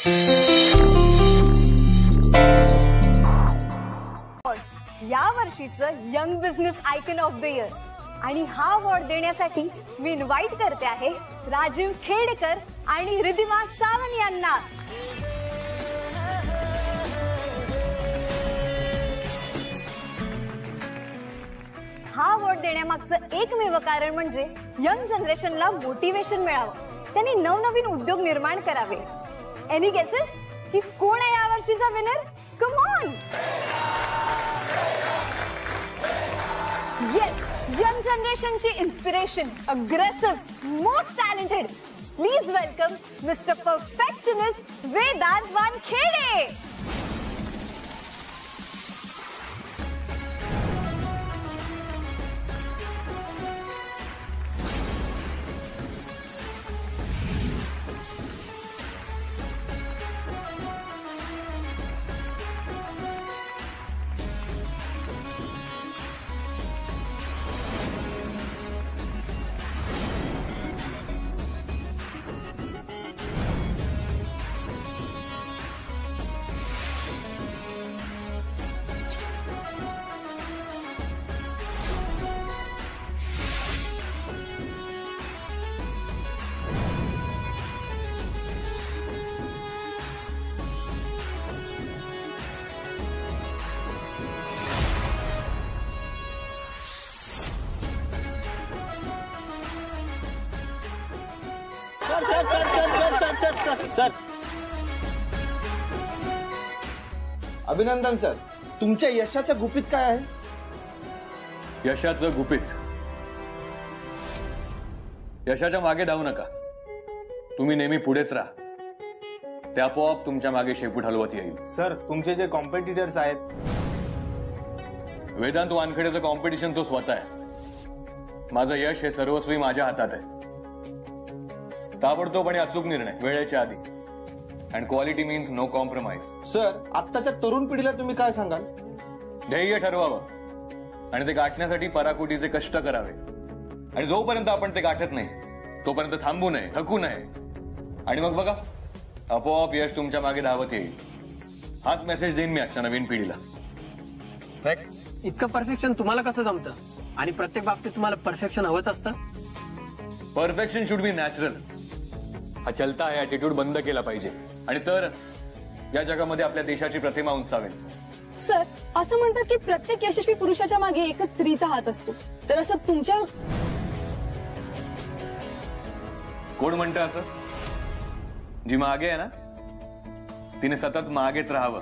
या वर्षीचं young business icon of the year आणि हा अवॉर्ड देण्यासाठी मी इन्व्हाइट करते आहे राजीव खेडकर आणि रिधिमा सावंत यांना। हा अवॉर्ड देण्यामागचं एकमेव कारण म्हणजे यंग जनरेशनला मोटिवेशन मिळावं, त्यांनी नवनवीन उद्योग निर्माण करावे। एनी गेसेस की कोण आहे यावर्षीचा winner? Come on. Yes, young जनरेशनची inspiration, aggressive, most talented, please welcome mister perfectionist Vedant Wankhede. Sir अभिनंदन सर, तुमच्या यशाच्या गुपित काय आहे? यशाचं गुपित, यशाच्या मागे धावू नका, तुम्ही नेहमी पुढेच राहा, ते आपोआप तुमच्या मागे शेपूट हलवत येईल। सर, तुमचे जे कॉम्पिटिटर्स आहेत, वेदांत वानखेडेचं कॉम्पिटिशन तो स्वतः आहे, माझं यश हे सर्वस्वी माझ्या हातात आहे। ताबडतोब आणि अचूक निर्णय वेळेच्या आधी, and quality means no compromise. Sir, आत्ताच्या तरुण पिढीला तुम्ही काय सांगाल? ध्येय ठरवावं आणि ते गाठण्यासाठी पराकोटीचे कष्ट करावे, आणि जोपर्यंत आपण ते गाठत नाही तोपर्यंत थांबू नये, थकू नये, आणि मग बघा आपोआप यश तुमच्या मागे धावत येईल। हाच मेसेज देईन मी आजच्या नवीन पिढीला। नेक्स्ट, इतकं परफेक्शन तुम्हाला कसं जमतं? आणि प्रत्येक बाबतीत तुम्हाला परफेक्शन हवंच असतं? Perfection should be natural. हा चलता है ऍटिट्यूड बंद केला पाहिजे, आणि तर या जगामध्ये आपल्या देशाची प्रतिमा उंचावेल। सर, असं म्हणतात की प्रत्येक यशस्वी पुरुषाच्या मागे एकच स्त्रीचा हात असतो, तर असं तुमच्या? कोण म्हणतं असं? जी मागे आहे ना, तिने सतत मागेच राहावं।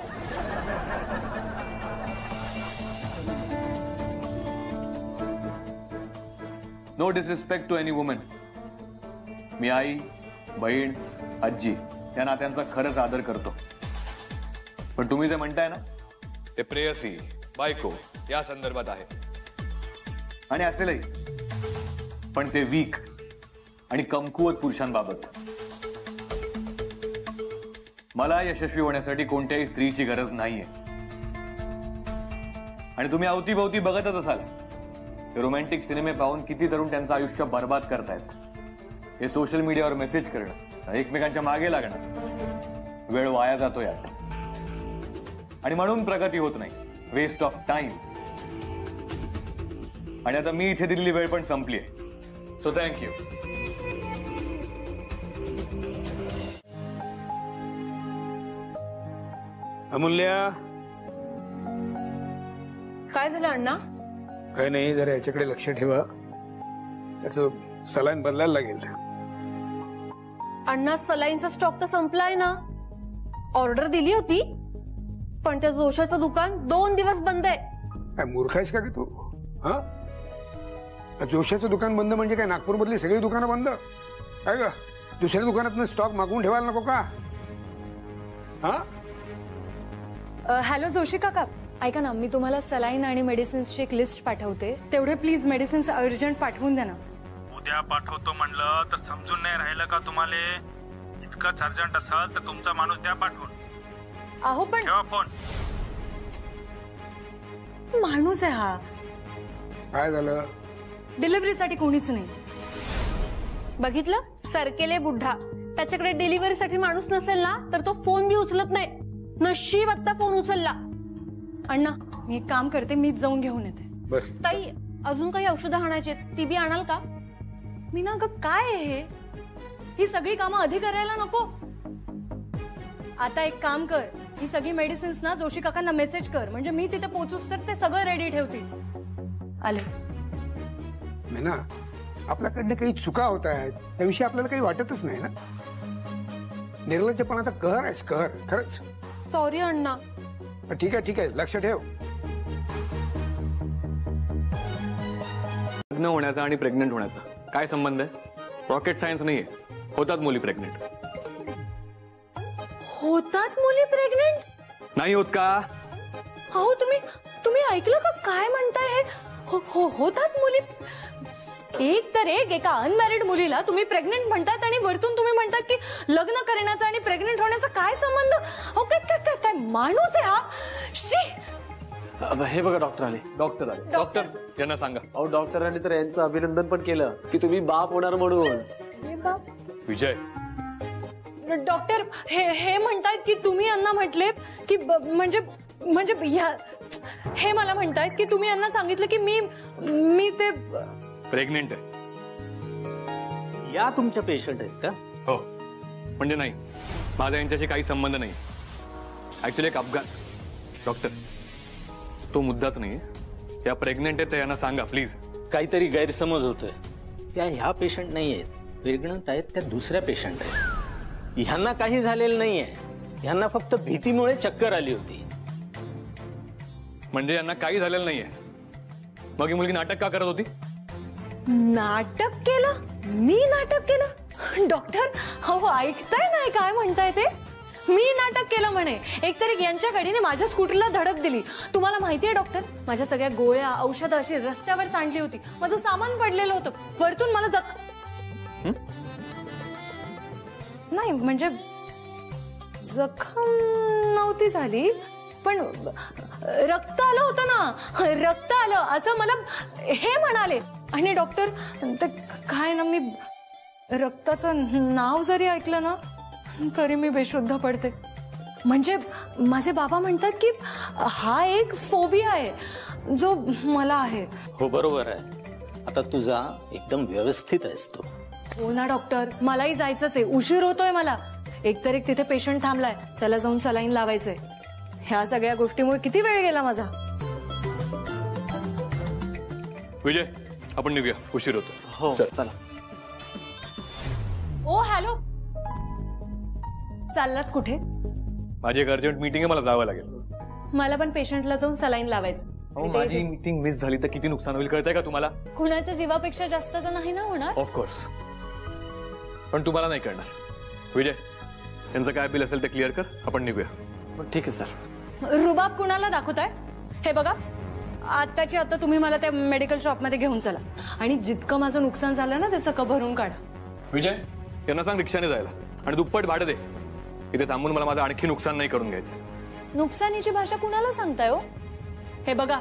No disrespect to any woman, मी आई, बहीण, आजी या नात्यांचा खरंच आदर करतो, पण तुम्ही जे म्हणताय ना ते प्रेयसी, बायको या संदर्भात आहे, आणि असेलही, पण ते वीक आणि कमकुवत पुरुषांबाबत। मला यशस्वी होण्यासाठी कोणत्याही स्त्रीची गरज नाहीये, आणि तुम्ही अवतीभवती बघतच असाल रोमॅन्टिक सिनेमे पाहून किती तरुण त्यांचं आयुष्य बर्बाद करतायत। हे सोशल मीडियावर मेसेज करणं, एकमेकांच्या मागे लागणं, वेळ वाया जातो यात, आणि म्हणून प्रगती होत नाही, वेस्ट ऑफ टाइम। आणि आता मी इथे दिलेली वेळ पण संपलीये, सो थँक्यू। अमूल्या, काय झालं अण्णा? काय नाही, जरा याच्याकडे लक्ष ठेवा, त्याचं सलाईन बदलायला लागेल। अण्णा, सलाईनचा स्टॉक तर संपलाय ना, ऑर्डर दिली होती, पण त्या जोशाचं दुकान 2 दिवस बंद आहे। काय मूर्ख आहेस का तू? हा, जोशाचं दुकान बंद म्हणजे काय नागपूर मधली सगळी दुकानं बंद? काय ग, दुसऱ्या दुकानातनं स्टॉक मागवून ठेवायला नको का? हा, हॅलो जोशी काका, ऐका ना, मी तुम्हाला सलाईन आणि मेडिसिन्सची एक लिस्ट पाठवते, तेवढे प्लीज मेडिसिन्स अर्जंट पाठवून द्या ना। उद्या पाठवतो म्हणलं तर समजून नाही राहिलं का तुम्हाला? इतकंच अर्जंट असेल तर तुमचा माणूस द्या पाठवून। अहो पण ठेवा फोन। माणूस आहे हा। काय झालं? डिलिव्हरीसाठी कोणीच नाही। बघितलं, सरकेले बुड्ढा, त्याच्याकडे डिलिव्हरीसाठी माणूस नसेल ना तर तो फोन बी उचलत नाही. नशीब आत्ता फोन उचलला. अण्णा मी एक काम करते, मीच जाऊन घेऊन येते. बस ताई अजून काही औषधं आणायची ती बी आणाल का? मी ना ग काय आहे ही सगळी कामं आधी करायला नको. आता एक काम कर, ही सगळी मेडिसिन्स ना जोशी काकांना मेसेज कर, म्हणजे मी तिथे पोहोचूस तर ते सगळं रेडी ठेवतील. आले. मीना, आपल्याकडनं काही चुका होत आहेत त्याविषयी आपल्याला काही वाटतच नाही ना. निर्लज्जपणाचा कहर आहेस, कहर खरंच. सॉरी अण्णा. ठीक आहे लक्ष ठेव. लग्न होण्याचा आणि प्रेग्नेंट होण्याचा काय संबंध आहे? रॉकेट सायन्स नाहीये. होतात मुली प्रेग्नेंट. होतात मुली प्रेग्नेंट? नाही होत का? हो तुम्ही ऐकलं का काय म्हणताय हे? होतात मुली. एक तर एका अनमॅरिड मुलीला तुम्ही प्रेग्नेंट म्हणतात आणि वरतून तुम्ही म्हणतात की लग्न करण्याचा आणि प्रेग्नेंट होण्याचा काय संबंध? अहो काय माणूस आहे हा. शी. हे बघा डॉक्टर आले. डॉक्टर यांना सांगा. अहो डॉक्टरांनी तर यांचं अभिनंदन पण केलं की तुम्ही बाप होणार म्हणून. विजय डॉक्टर हे म्हणतायत की तुम्ही यांना म्हटले की म्हणजे हे मला म्हणतायत की तुम्ही यांना सांगितलं की मी ते प्रेग्नेंट आहे. या तुमच्या पेशंट आहेत का? हो. म्हणजे नाही, माझा यांच्याशी काही संबंध नाही. ऍक्च्युली एक अपघात. डॉक्टर तो मुद्दाच नाही. या प्रेग्नेंट आहेत यांना सांगा प्लीज. काहीतरी गैरसमज होतोय. त्या ह्या पेशंट नाही आहेत, प्रेग्नंट आहेत त्या दुसऱ्या पेशंट आहेत. ह्यांना काही झालेलं नाहीये. ह्यांना फक्त भीतीमुळे चक्कर आली होती. म्हणजे यांना काही झालेलं नाहीये. मग ही मुलगी नाटक का करत होती? नाटक केलं? मी नाटक केलं? डॉक्टर हो ऐकताय नाही काय म्हणताय ते? मी नाटक केलं म्हणे. एकतर यांच्या गाडीने माझ्या स्कूटरला धडक दिली. तुम्हाला माहितीये डॉक्टर, माझ्या सगळ्या गोळ्या औषधं अशी रस्त्यावर सांडली होती. माझं सामान पडलेलं होतं. वरतून मला नाही म्हणजे जखम नव्हती झाली पण रक्त आलं होतं ना. रक्त आलं असं मला हे म्हणाले. आणि डॉक्टर ते काय ना, मी रक्ताचं नाव जरी ऐकलं ना तरी मी बेशुद्ध पडते. म्हणजे माझे बाबा म्हणतात की हा एक फोबिया आहे जो मला आहे. हो बरोबर आहे. आता तुझा एकदम व्यवस्थित आहेस तू. हो ना डॉक्टर, मलाही जायचंच आहे. उशीर होतोय मला. एकतर एक तिथे पेशंट थांबलाय, त्याला जाऊन सलाईन लावायचंय. ह्या सगळ्या गोष्टीमुळे किती वेळ गेला माझा. विजय आपण निघूया, उशीर होतो. हो चला. ओ हॅलो, चाललात कुठे? माझी एक अर्जंट मीटिंग आहे, मला जावं लागेल. मला पण पेशंटला जाऊन सलाईन लावायचं. माझी मीटिंग मिस झाली तर किती नुकसान होईल कळतंय का तुम्हाला? कुणाच्या जीवापेक्षा जास्त तर नाही ना होणार. ऑफकोर्स, पण तुम्हाला नाही करणार. विजय यांचं काय बिल असेल ते क्लिअर कर, आपण निघूया. ठीक आहे सर. रुबाब कुणाला दाखवताय? हे बघा, आत्ताची आता तुम्ही मला त्या मेडिकल शॉपमध्ये घेऊन चला आणि जितकं माझं नुकसान झालं ना त्याचं कप भरून काढा. विजय यांना सांग रिक्षाने जायला आणि दुप्पट भाडं दे. इथे थांबून मला माझं आणखी नुकसान नाही करून घ्यायचं. नुकसानीची भाषा कुणाला सांगताय हो? हे बघा,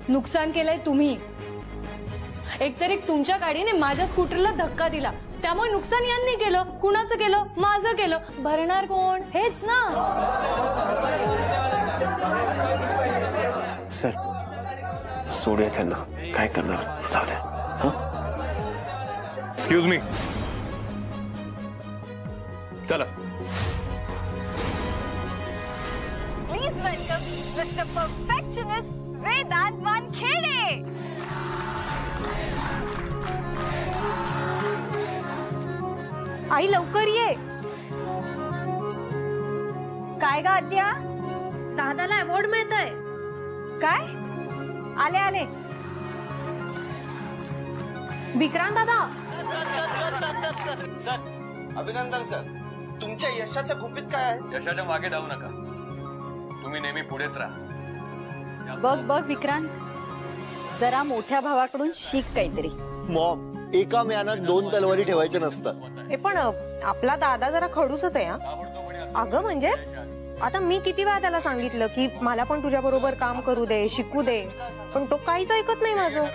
नुकसान केलंय तुम्ही. एकतर एक तुमच्या गाडीने माझ्या स्कूटरला धक्का दिला, त्यामुळे नुकसान यांनी केलं. कुणाचं केलं? माझं केलं. भरणार कोण? हेच ना. सर सोडूया त्यांना, काय करणार, जाऊ द्या. एक्सक्यूज मी, चला. Please welcome mister perfectionist Vedant Wankhede. आई लवकर ये. काय ग आद्या? दादाला अवॉर्ड मिळत आहे. काय? आले आले. विक्रांत दादा. अभिनंदन सर. तुमच्या यशाच्या गुपित काय आहे? यशाच्या मागे धावू नका, तुम्ही नेहमी पुढेच राहा. बघ विक्रांत, जरा मोठ्या भावाकडून शिक काहीतरी. मॉम, एका म्यानात दोन तलवारी ठेवायच्या नसतात. हे पण आपला दादा जरा खडूसच आहे. अगं म्हणजे आता मी किती वेळा त्याला सांगितलं की मला पण तुझ्या बरोबर काम करू दे, शिकू दे, पण तो काहीच ऐकत नाही माझं.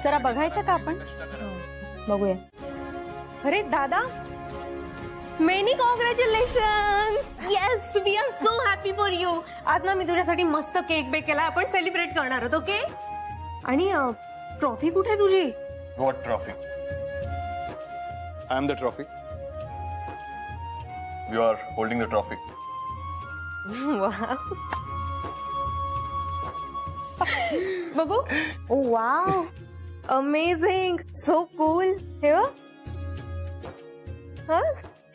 जरा बघायचं का आपण? बघूया. अरे दादा, many congratulation. Yes, we are so happy for you. आज ना मी तुझ्यासाठी मस्त केक बेक केला, आपण सेलिब्रेट करणार आहोत. ओके. आणि ट्रॉफी कुठे आहे तुझी? What trophy? I am the trophy. You are holding the trophy. बघू. Oh wow, amazing, so cool.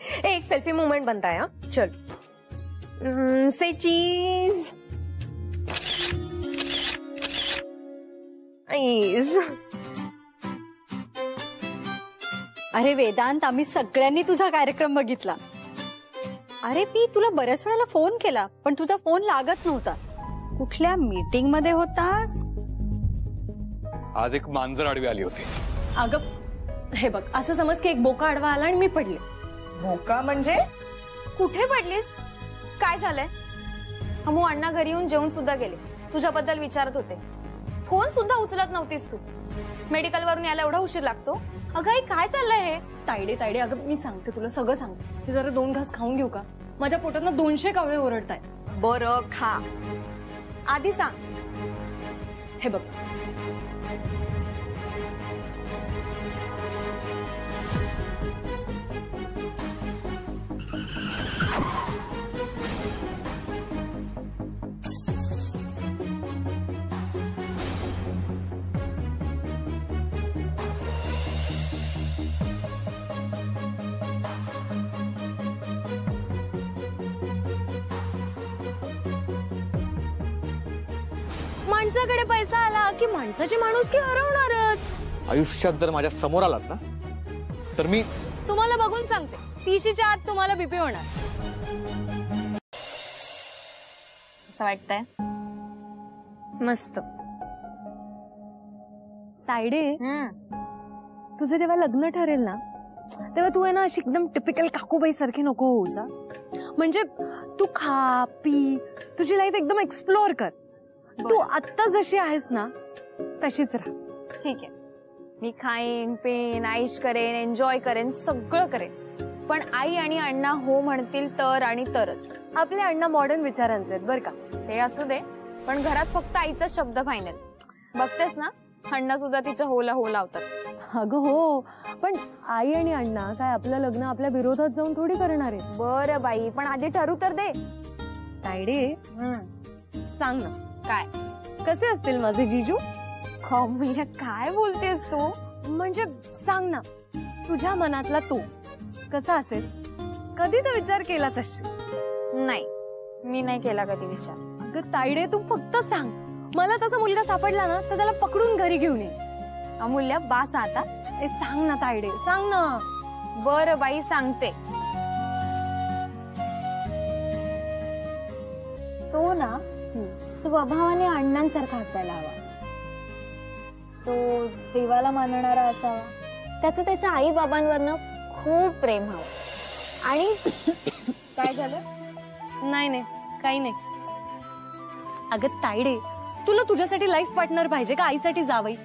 हे एक सेल्फी मोमेंट बनता है. चल से चीज. अरे वेदांत, आम्ही सगळ्यांनी तुझा कार्यक्रम बघितला. अरे मी तुला बऱ्याच वेळेला फोन केला पण तुझा फोन लागत नव्हता. कुठल्या मीटिंग मध्ये होतास? आज एक मांजर आडवी आली होती. अगं हे बघ, असं समज की एक बोका आडवा आला आणि मी पडले. बोका म्हणजे? कुठे पडलीस? काय झालंय? हमू अण्णा घरी येऊन जेवून सुद्धा गेले. तुझ्याबद्दल विचारत होते. फोन सुद्धा उचलत नव्हतीस तू. मेडिकल वरून यायला एवढा उशीर लागतो? अगं आई, काय चाललंय हे? तायडे अगं मी सांगते तुला, सगळं सांगते. हे जरा 2 घास खाऊन घेऊ का? माझ्या पोटात 200 कावळे ओरडतायत. बरं खा. आधी सांग. हे बघ, माणसाकडे पैसा आला की माणसाची माणुसकी हरवणारच. आयुष्यात जर माझ्या समोर आलात ना तर मी तुम्हाला बघून सांगते, 30च्या आत तुम्हाला बीपी होणार. असं वाटतंय? मस्त. तायडे, तुझं जेव्हा लग्न ठरेल ना तेव्हा तू आहे ना अशी एकदम टिपिकल काकूबाई सारखी नको होऊस. म्हणजे तू खा पी, तुझी लाईफ एकदम एक्सप्लोअर कर. तू आत्ता जशी आहेस ना तशीच राहा. ठीक आहे, मी खाईन पेन आईश करेन, एन्जॉय करेन, सगळं करेन. पण आई आणि अण्णा हो म्हणतील तर आणि तरच. आपले अण्णा मॉडर्न विचारांचे आहेत बरं का. ते असू दे, पण घरात फक्त आईचा शब्द फायनल. बघतेस ना, अण्णा सुद्धा तिच्या होला हो लावतात. अगं हो, पण आई आणि अण्णा काय आपलं लग्न आपल्या विरोधात जाऊन थोडी करणार आहे. बरं बाई, पण आधी ठरू तर दे. तायडे, सांग ना, काय कसे असतील माझे जीजू? कॉम्बिया, काय बोलतेस तू? म्हणजे सांग ना, तुझ्या मनातला तू कसा असेल? कधी तर विचार केलाच असशील. नाही, मी नाही केला कधी विचार. अगं तायडे, तू फक्त सांग. मला तसा मुलगा सापडला ना तर त्याला पकडून घरी घेऊन ये. अमूल्य, बास आता. सांग ना तायडे, सांग ना. बरं बाई, सांगते. तो ना स्वभावाने अण्णांसारखा असायला हवा. तो देवाला मानणारा असावा. त्याचं त्याच्या आई बाबांवरनं खूप प्रेम हवं. आणि काय झालं? नाही काही नाही. अगं तायडे, तुला तुझ्यासाठी लाईफ पार्टनर पाहिजे का आईसाठी जावई?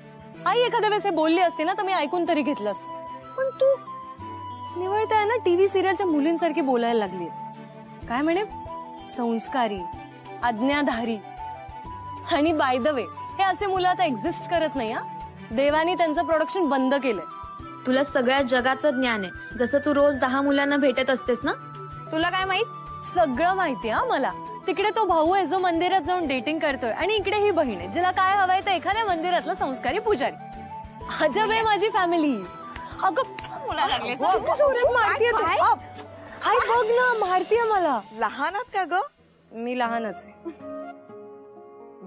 आई एखाद्या वेळेस बोलली असते ना तर मी ऐकून तरी घेतलं असतं. पण तू निवळताय ना टीव्ही सिरियलच्या मुलींसारखी बोलायला लागलीस. काय म्हणे, संस्कारी, आज्ञाधारी. आणि बाय द वे, हे असे मुलं आता एक्झिस्ट करत नाही. देवानी त्यांचं प्रोडक्शन बंद केलंय. तुला सगळ्या जगाचं ज्ञान आहे, जसं तू रोज 10 मुलांना भेटत असतेस ना. तुला काय माहित? सगळं माहिती आहे मला. तिकडे तो भाऊ आहे जो मंदिरात जाऊन डेटिंग करतोय आणि इकडे ही बहीण आहे जिला काय हवंय तर एखाद्या मंदिरातला संस्कारी पुजारी. अजब आहे माझी फॅमिली. अगं बघ ना, मारतीये मला. लहान आहात का ग? मी लहानच आहे.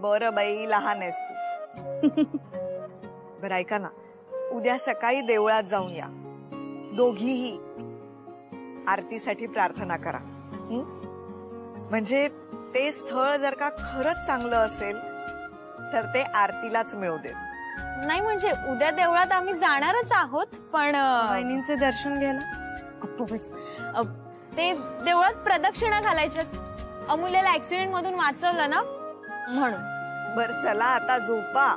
बरं बाई, लहान आहेस तू. बरं ऐका ना, उद्या सकाळी देवळात जाऊन या. दोघीही आरतीसाठी प्रार्थना करा. म्हणजे ते स्थळ जर का खरंच चांगलं असेल तर ते आरतीलाच मिळू देत. नाही म्हणजे उद्या देवळात आम्ही जाणारच आहोत, पण बहिणींचे दर्शन घ्यायला. ते देवळात प्रदक्षिणा घालायच्या. अमूल्याला ऍक्सिडेंट मधून वाचवलं ना म्हणून. बर चला आता झोपा.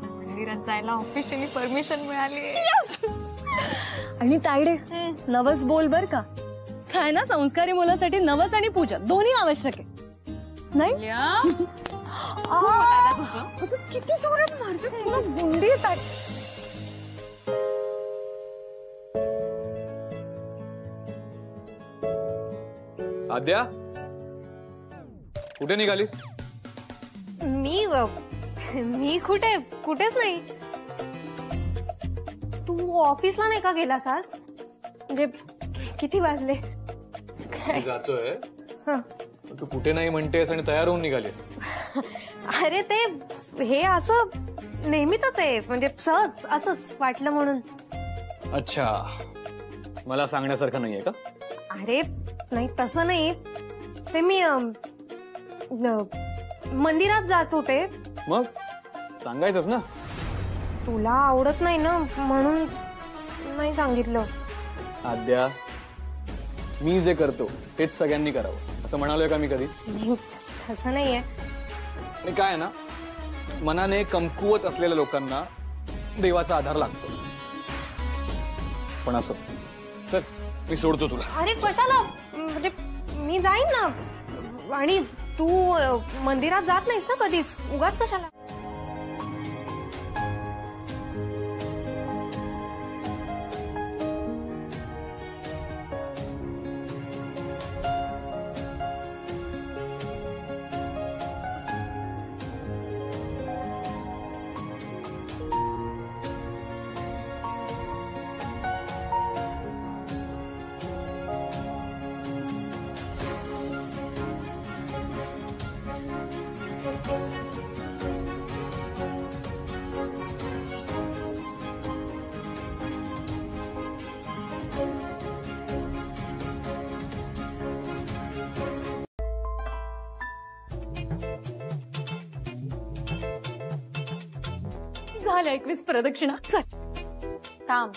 मंदिरात जायला ऑफिशियली परमिशन मिळाली. आणि तायडे नवस बोल बर का. काय ना संस्कारी मुलासाठी नवस आणि पूजा दोन्ही आवश्यक आहे नाही. किती जोरात मारतेस तुला गुंडी येतात. आद्या कुठे निघालीस? मी कुठेच नाही. तू ऑफिसला नाही का गेलास आज? म्हणजे किती वाजले? जातोय. तू कुठे नाही म्हणतेस आणि तयार होऊन निघालीस. अरे ते हे असं नेहमीच आहे, म्हणजे सहज असंच वाटलं म्हणून. अच्छा, मला सांगण्यासारखं नाहीये का? अरे नाही तसं नाही. ते मी मंदिरात जात होते. मग सांगायचंच ना. तुला आवडत नाही ना म्हणून नाही सांगितलं. आद्या, मी जे करतो तेच सगळ्यांनी करावं असं म्हणालोय का मी कधी? असं नाहीये. आणि काय ना, मनाने कमकुवत असलेल्या लोकांना देवाचा आधार लागतो. पण असं चल, मी सोडतो तुला. अरे कशाला? म्हणजे मी जाईन ना. आणि तू मंदिरात जात नाहीस ना कधीच, उगाच कशाला? झाल्या 21 प्रदक्षिणा. चल थांब,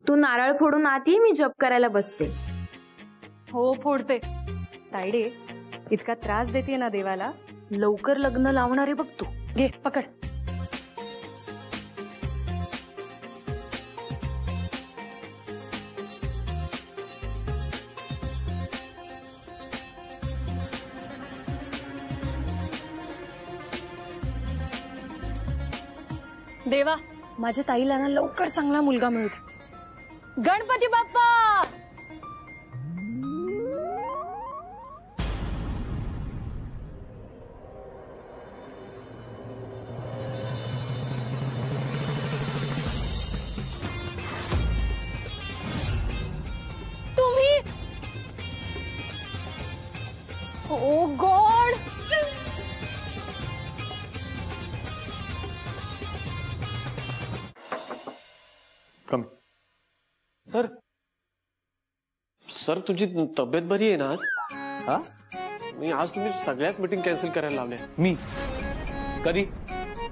तू नारळ फोडून आत ये, मी जप करायला बसते. हो फोडते. तायडे इतका त्रास देते ना देवाला. लवकर लग्न लावणारे बघ तू. घे पकड. देवा माझ्या ताईला ना लवकर चांगला मुलगा मिळू दे. गणपती बाप्पा. तुम्ही ओ गॉड. सर सर तुमची तब्येत बरी आहे ना आज? हा, आज तुम्ही सगळ्याच मीटिंग कॅन्सल करायला लावल्या. मी कधी?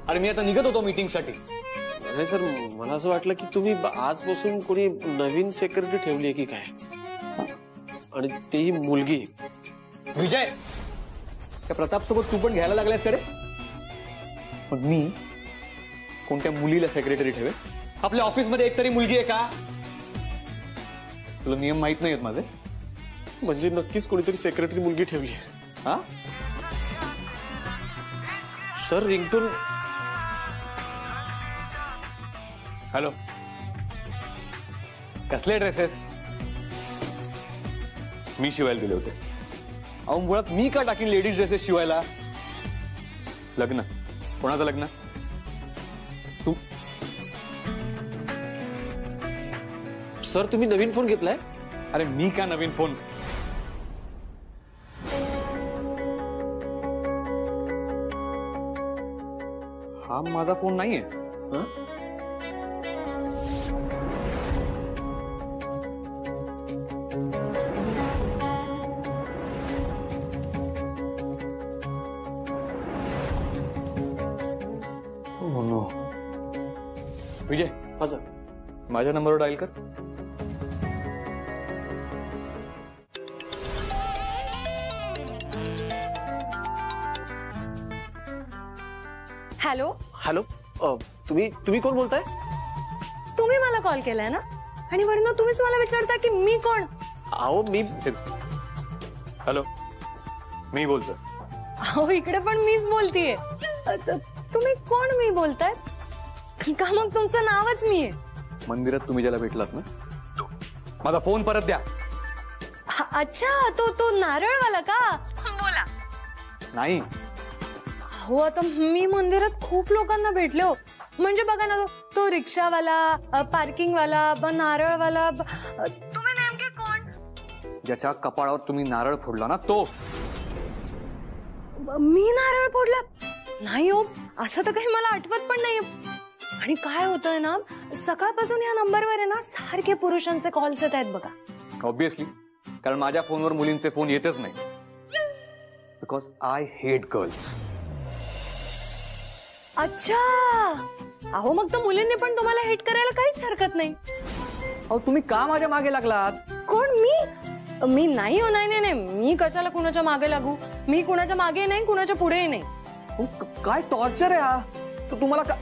अरे मी आता निघत होतो मीटिंग साठी. नाही सर, मला असं वाटलं की तुम्ही आजपासून कोणी नवीन सेक्रेटरी ठेवली आहे की काय, आणि तेही मुलगी. विजय, त्या प्रताप सोबत तू पण घ्यायला लागलास का रे? मग मी कोणत्या मुलीला सेक्रेटरी ठेवे? आपल्या ऑफिसमध्ये एक तरी मुलगी आहे का? तुला नियम माहित नाहीत माझे? म्हणजे नक्कीच कोणीतरी सेक्रेटरी मुलगी ठेवली. हा सर, रिंगटोन. हॅलो, कसले ड्रेसेस? मी शिवायला दिले होते. अहो मुळात मी का टाकीन लेडीज ड्रेसेस शिवायला? लग्न कोणाचं लग्न? तू. सर, तुम्ही नवीन फोन घेतलाय? अरे मी का नवीन फोन? हा माझा फोन नाहीये. विजय, हा सर. माझ्या नंबरवर डायल कर. हॅलो. हॅलो, तुम्ही कोण बोलताय? तुम्ही मला कॉल केलाय ना, आणि वरनं तुम्हीच मला विचारता की मी कोण. अहो मी हॅलो, मी बोलतोय. अहो इकडे पण मीच बोलतीये. तुम्ही कोण मी बोलताय का? मग तुमचं नावच मी आहे. मंदिरात तुम्ही ज्याला भेटलात ना, माझा फोन परत द्या. अच्छा, तो नारळवाला का? बोला. नाही. हो, आता मी मंदिरात खूप लोकांना भेटले हो. म्हणजे बघा ना, तो रिक्षावाला, पार्किंगवाला, नारळवाला. तुम्ही नेमके कोण? ज्याच्या कपाळावर तुम्ही नारळ फोडला ना तो. मी नारळ फोडला नाही हो, असं तर काही मला आठवत पण नाही. आणि काय होतंय ना, सकाळपासून या नंबरवर आहे ना सारखे पुरुषांचे कॉल्स येत आहेत बघा. ऑब्विसली, कारण माझ्या फोनवर मुलींचे फोन येतच नाही. Because I hate girls. अच्छा, अहो मग तर मुलींनी पण तुम्हाला हेट करायला काहीच हरकत नाही. अहो तुम्ही का माझ्या मागे लागलात? कोण? मी नाही हो. नाही, मी कशाला कुणाच्या मागे लागू. मी कुणाच्या मागे नाही, कुणाच्या पुढेही नाही. काय टॉर्चर आहे हा. तुम्हाला का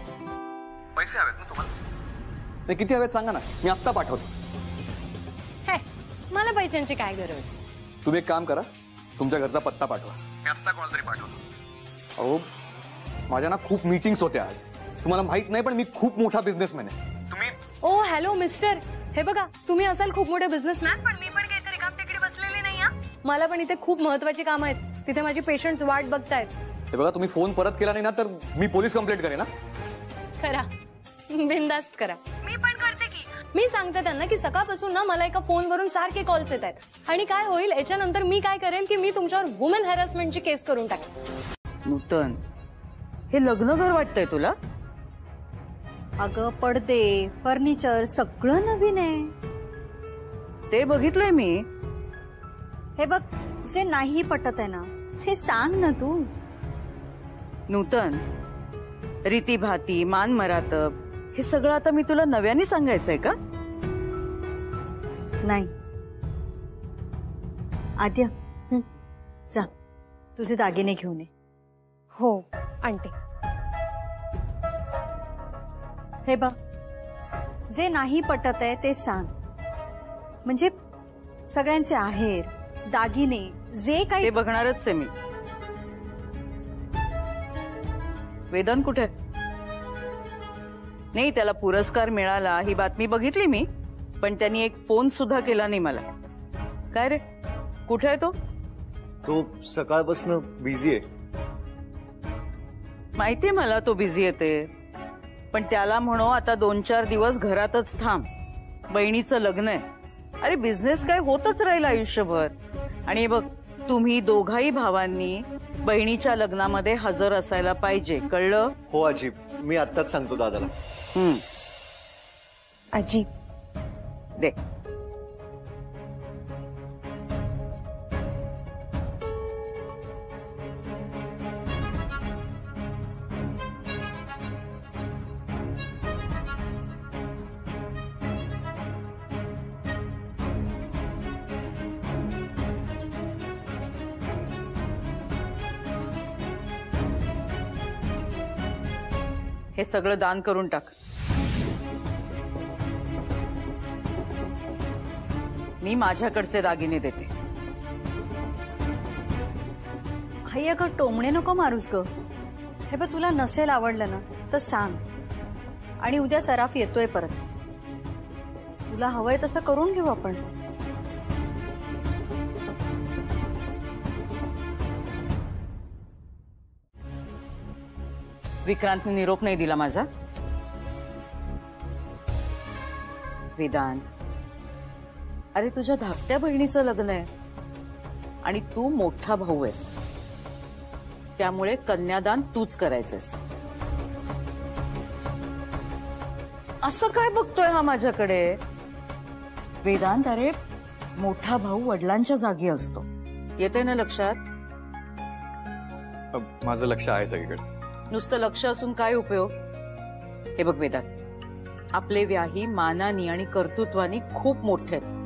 पैसे हवेत ना तुम्हाला? नाही, किती हवेत सांगा ना, मी आत्ता पाठवतो. मला पैशांची काय गरज. तुम्ही एक काम करा, तुमच्या घरचा पत्ता पाठवा, मी आत्ता कॉल तरी पाठवतो. अहो माझ्या ना खूप मीटिंग्स होत्या आज. तुम्हाला माहित नाही पण मी खूप मोठा बिझनेसमॅन आहे. तुम्ही ओ हॅलो मिस्टर, हे बघा तुम्ही असाल खूप मोठे बिझनेसमॅन, पण मी पण काहीतरी काम तिकडे बसलेली नाही. मला पण इथे खूप महत्वाची कामं आहेत. तिथे माझी पेशंट्स वाट बघतायत. हे बघा, तुम्ही फोन परत केला नाही ना तर मी पोलीस कंप्लेंट करेन ना. करा, बिनधास्त करा. मी पण करते की. मी सांगते त्यांना की सकाळपासून ना मला एका फोनवरून सारखे कॉल्स येत आहेत. आणि काय होईल याच्यानंतर मी काय करेन की मी तुमच्यावर वुमन हॅरॅसमेंटची केस करून टाकेन. नूतन, हे लग्न घर वाटतंय तुला? अगं पडदे, फर्निचर सगळं नवीन आहे. ते बघितलंय मी. हे बघ, जे नाही पटत आहे ना ते सांग ना तू. नूतन, रीती भाती, मान मरातब हे सगळं आता मी तुला नव्याने सांगायचंय का? नाही. आद्या, जा तुझे दागिने घेऊन ये. हो आणते. हे बघ, जे नाही पटत आहे ते सांग. म्हणजे सगळ्यांचे आहेर, दागिने, जे काही ते बघणारच आहे मी. वेदांत कुठे? नाही, त्याला पुरस्कार मिळाला ही बातमी बघितली मी, पण त्यांनी एक फोन सुद्धा केला नाही मला. काय रे, कुठे आहे तो? तो सकाळपासून बिझी आहे. माहितीये मला तो बिझी येते, पण त्याला म्हणो आता 2-4 दिवस घरातच थांब. बहिणीचं लग्न आहे. अरे बिझनेस काय होतच राहील आयुष्यभर. आणि बघ, तुम्ही दोघाही भावांनी बहिणीच्या लग्नामध्ये हजर असायला पाहिजे, कळलं? हो आजी, मी आत्ताच सांगतो दादाला. आजी दे. हे सगळं दान करून टाक. मी माझ्याकडचे दागिने देते. आई अगं टोमणे नको मारूस ग. हे बघ, तुला नसेल आवडलं ना तर सांग. आणि उद्या सराफ येतोय परत. तुला हवंय तसं करून घेऊ आपण. विक्रांतने निरोप नाही दिला माझा. वेदांत, अरे तुझ्या धाकट्या बहिणीचं लग्न आहे आणि तू मोठा भाऊ आहेस, त्यामुळे कन्यादान तूच करायचंस. असं काय बघतोय हा माझ्याकडे? वेदांत, अरे मोठा भाऊ वडिलांच्या जागी असतो. येते ना लक्षात? माझं लक्ष आहे सगळीकडे. नुसतं लक्ष असून काय उपयोग? हे बघ वेदांत, आपले व्याही मानानी आणि कर्तृत्वानी खूप मोठे आहेत.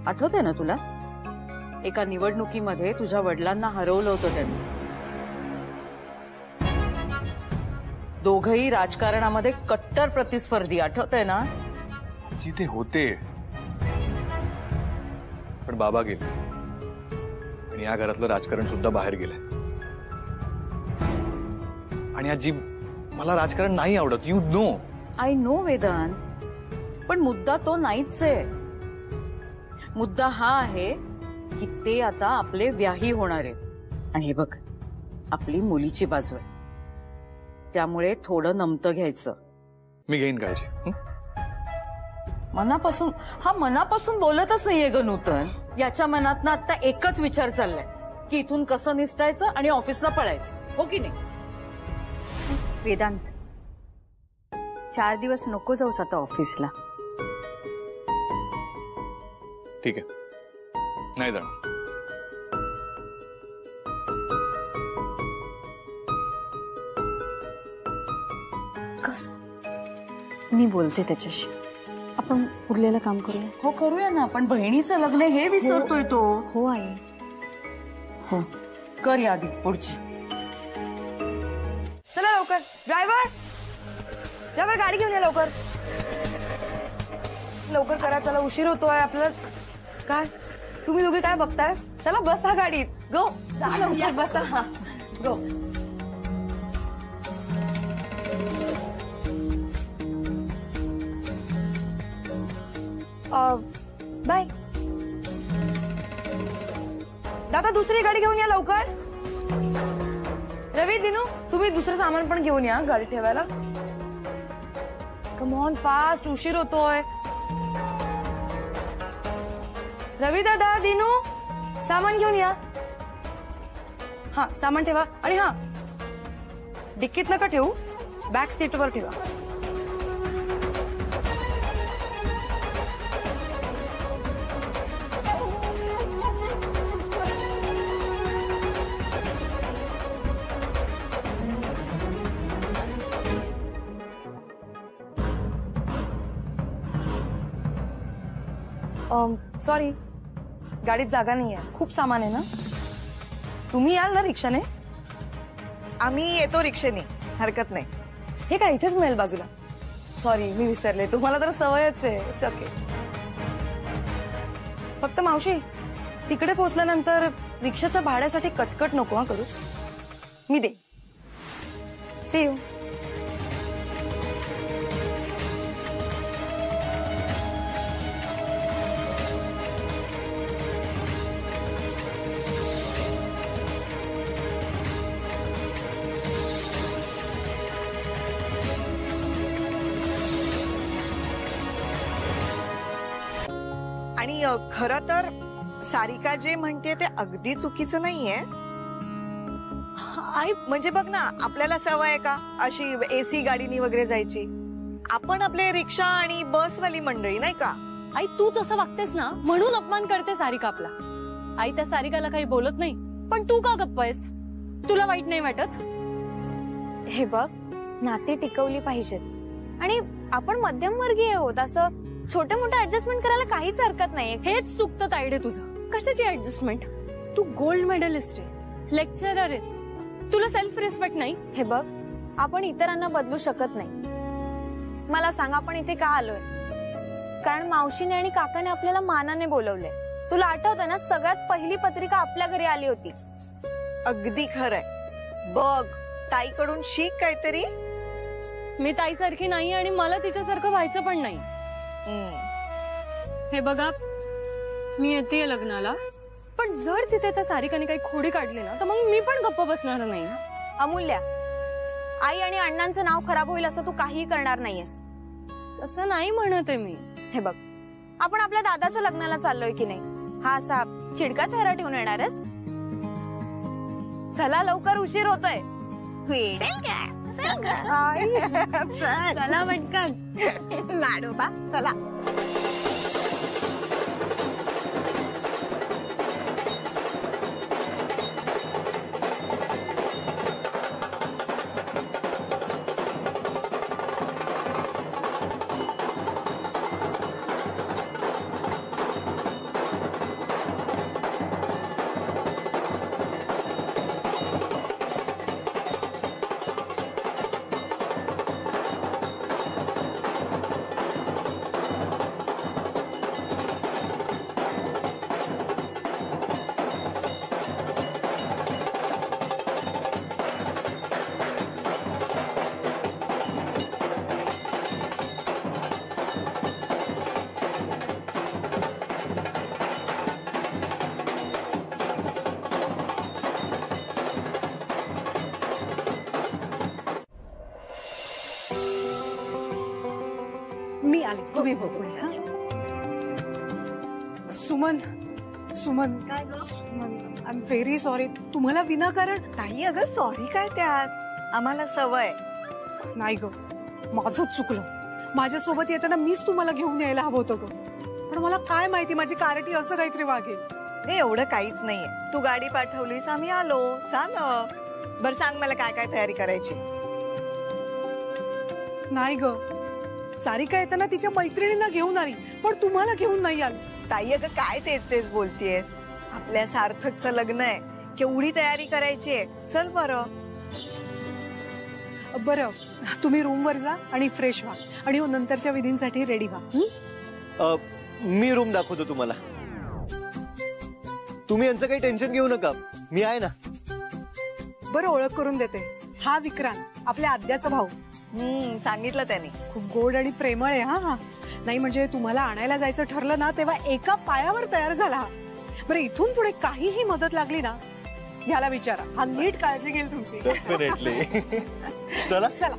आठवतंय ना तुला? एका निवडणुकीमध्ये तुझ्या वडिलांना हरवलं होतं त्यांनी. दोघही राजकारणामध्ये कट्टर प्रतिस्पर्धी, आठवतंय ना? जी ते होते, पण बाबा गेले आणि या घरातलं राजकारण सुद्धा बाहेर गेलंय. आणि आजी, मला राजकारण नाही आवडत, you know. I know Vedant, पण मुद्दा तो नाहीच आहे. मुद्दा हा आहे की ते आता आपले व्याही होणार आहेत. आणि हे बघ, आपली मुलीची बाजू आहे, त्यामुळे थोडं नमतं घ्यायचं. मी घेईन काळजी. मनापासून, हा मनापासून बोलतच नाहीये ग नूतन. याच्या मनातनं आता एकच विचार चाललाय की इथून कसं निसटायचं आणि ऑफिसला पळायचं, हो की नाही? वेदांत, 4 दिवस नको जाऊस आता ऑफिसला. ठीक आहे, नाही जाणार. कस? मी बोलते त्याच्याशी, आपण उरलेलं काम करूया. हो करूया ना, पण बहिणीचं लग्न हे विसरतोय तो. हो आई, हो कर यादी पुढची. चला लवकर. ड्रायव्हर, ड्रायव्हर गाडी घेऊन या लवकर. लवकर करा, चला उशीर होतोय आपल्याला. काय तुम्ही दोघे काय बघताय? चला बसा गाडीत. गो जा लवकर बसा. गो. बाय. दादा दुसरी गाडी घेऊन या लवकर. रवी, दिनू, तुम्ही दुसरं सामान पण घेऊन या गाडी ठेवायला. कम ऑन फास्ट, उशीर होतोय. रवी दादा, दिनू, सामान घेऊन या. हा सामान ठेवा. आणि हा डिक्कीत नका ठेवू, बॅक सीटवर ठेवा. सॉरी, गाडीत जागा नाहीये, खूप सामान आहे ना. तुम्ही याल ना रिक्षाने? आम्ही येतो रिक्षेने, हरकत नाही. हे काय इथेच मिळेल बाजूला. सॉरी, मी विसरले, तुम्हाला तर सवयच आहे. It's okay. फक्त मावशी, तिकडे पोहोचल्यानंतर रिक्षाच्या भाड्यासाठी कटकट नको हा करूस. मी दे. See you. आणि खरं तर सारिका जे म्हणते ते अगदी चुकीचं नाहीये. आई म्हणजे बघ ना, आपल्याला सवय आहे का अशी एसी गाडीनी वगैरे जायची? आपण आपले रिक्षा आणि बसवाली मंडळी नाही का? आई तूच असं वागतेस ना, म्हणून अपमान करते सारिका आपला. आई त्या सारिकाला काही बोलत नाही, पण तू का गप्प आहेस? तुला वाईट नाही वाटत? हे बघ, नाते टिकवली पाहिजेत आणि आपण मध्यमवर्गीय आहोत, असं छोटे मोठे ऍडजस्टमेंट करायला काहीच हरकत नाही. हेच चुकतं तायडे तुझं. कशाची ऍडजस्टमेंट? तू गोल्ड मेडलिस्ट आहे, लेक्चरर आहेस, तुला सेल्फ रिस्पेक्ट नाही? हे बघ, आपण इतरांना बदलू शकत नाही. मला सांग, आपण इथे का आलोय? कारण मावशीने आणि काकाने आपल्याला मानाने बोलवले. तुला आठवतं ना, सगळ्यात पहिली पत्रिका आपल्या घरी आली होती. अगदी खरंय. बघ, ताईकडून शिक काहीतरी. मी ताईसारखी नाही आणि मला तिच्यासारखं व्हायचं पण नाही. हे बघा, मी येते लग्नाला, पण जर तिथे त्या सारिकाने काही खोडी काढली ना, तर मग मी पण गप्प बसणार नाही. अमूल्या, आई आणि अण्णांचं नाव खराब होईल असं तू काहीही करणार नाहीयेस. असं नाही म्हणत आहे मी. हे बघ, आपण आपल्या दादाच्या लग्नाला चाललोय की नाही? हा असा चिडका चेहरा ठेवून येणारच? चला लवकर, उशीर होतोय. चला पटकन. लाडोबा चला. आले तुम्ही बघून हा. Suman Suman Suman I am very sorry. तुम्हाला विनाकारण ताई अगं सॉरी काय त्यात, आम्हाला सवय. नाही ग, माझंच चुकलं. माझ्यासोबत येताना मीच तुम्हाला घेऊन यायला हवं होतं ग, पण मला काय माहिती माझी कारटी असं काहीतरी वागेल. एवढं काहीच नाहीये. तू गाडी पाठवलीस, आम्ही आलो, झालं. बरं सांग मला काय काय तयारी करायची. नाही ग, सारिका येताना तिच्या मैत्रिणींना घेऊन आली, पण तुम्हाला घेऊन नाही आली. ताई अगं काय तेच तेच बोलतीयस. आपल्या सार्थकचं लग्न आहे, केवढी तयारी करायची आहे. चल बरं. बरं तुम्ही रूमवर जा आणि फ्रेश व्हा आणि नंतरच्या विधींसाठी रेडी व्हा. मी रूम दाखवतो तुम्हाला. तुम्ही यांचं काही टेन्शन घेऊ नका, मी आहे ना. बरं ओळख करून देते. हा विक्रांत, आपल्या आद्याचा भाऊ. सांगितलं त्याने. खूप गोड आणि प्रेमळ आहे हा. नाही म्हणजे तुम्हाला आणायला जायचं ठरलं ना तेव्हा एका पायावर तयार झाला. बरं इथून पुढे काहीही मदत लागली ना ह्याला विचारा, हा नीट काळजी घेईल तुमची. डेफिनेटली. चला चला.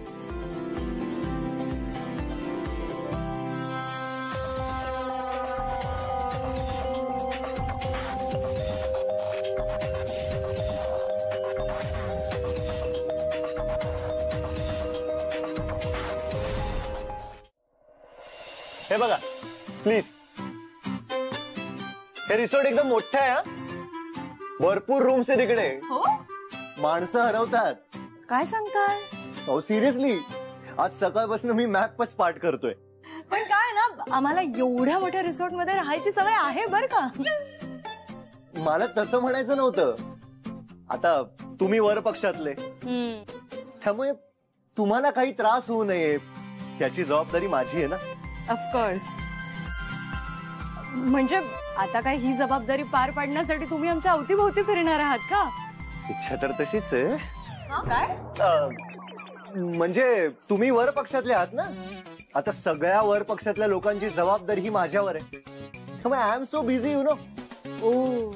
हे बघा प्लीज, हे रिसॉर्ट एकदम मोठं आहे. भरपूर रूम्स आहे तिकडे. माणसं हरवतात. काय सांगताय? हो सिरियसली, आज सकाळपासून मी मॅपच पाठ करतोय. पण काय ना, आम्हाला एवढ्या मोठ्या रिसॉर्ट मध्ये राहायची सवय आहे बर का. मला तसं म्हणायचं नव्हतं. आता तुम्ही वर पक्षातले, त्यामुळे तुम्हाला काही त्रास होऊ नये याची जबाबदारी माझी आहे ना. ऑफकोर्स. म्हणजे आता काय ही जबाबदारी पार पाडण्यासाठी तुम्ही आमच्या अवतीभोवती फिरणार आहात का? इच्छा तर तशीच आहे. काय म्हणजे तुम्ही वर पक्षातले आहात ना, आता सगळ्या वर पक्षातल्या लोकांची जबाबदारी ही माझ्यावर आहे. त्यामुळे I am so busy you know. ओ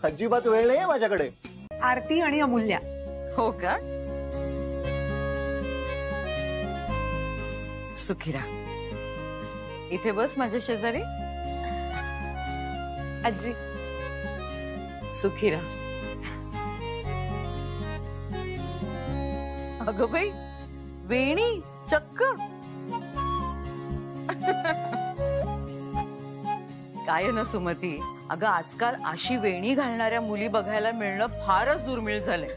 अजिबात वेळ नाहीये माझ्याकडे. आरती आणि अमूल्या. हो का? सुखीरा, इथे बस माझ्या शेजारी. आजी. सुखीरा. अगं बाई, वेणी चक्क. काय ना सुमती, अगं आजकाल अशी वेणी घालणाऱ्या मुली बघायला मिळणं फारच दुर्मिळ झालंय.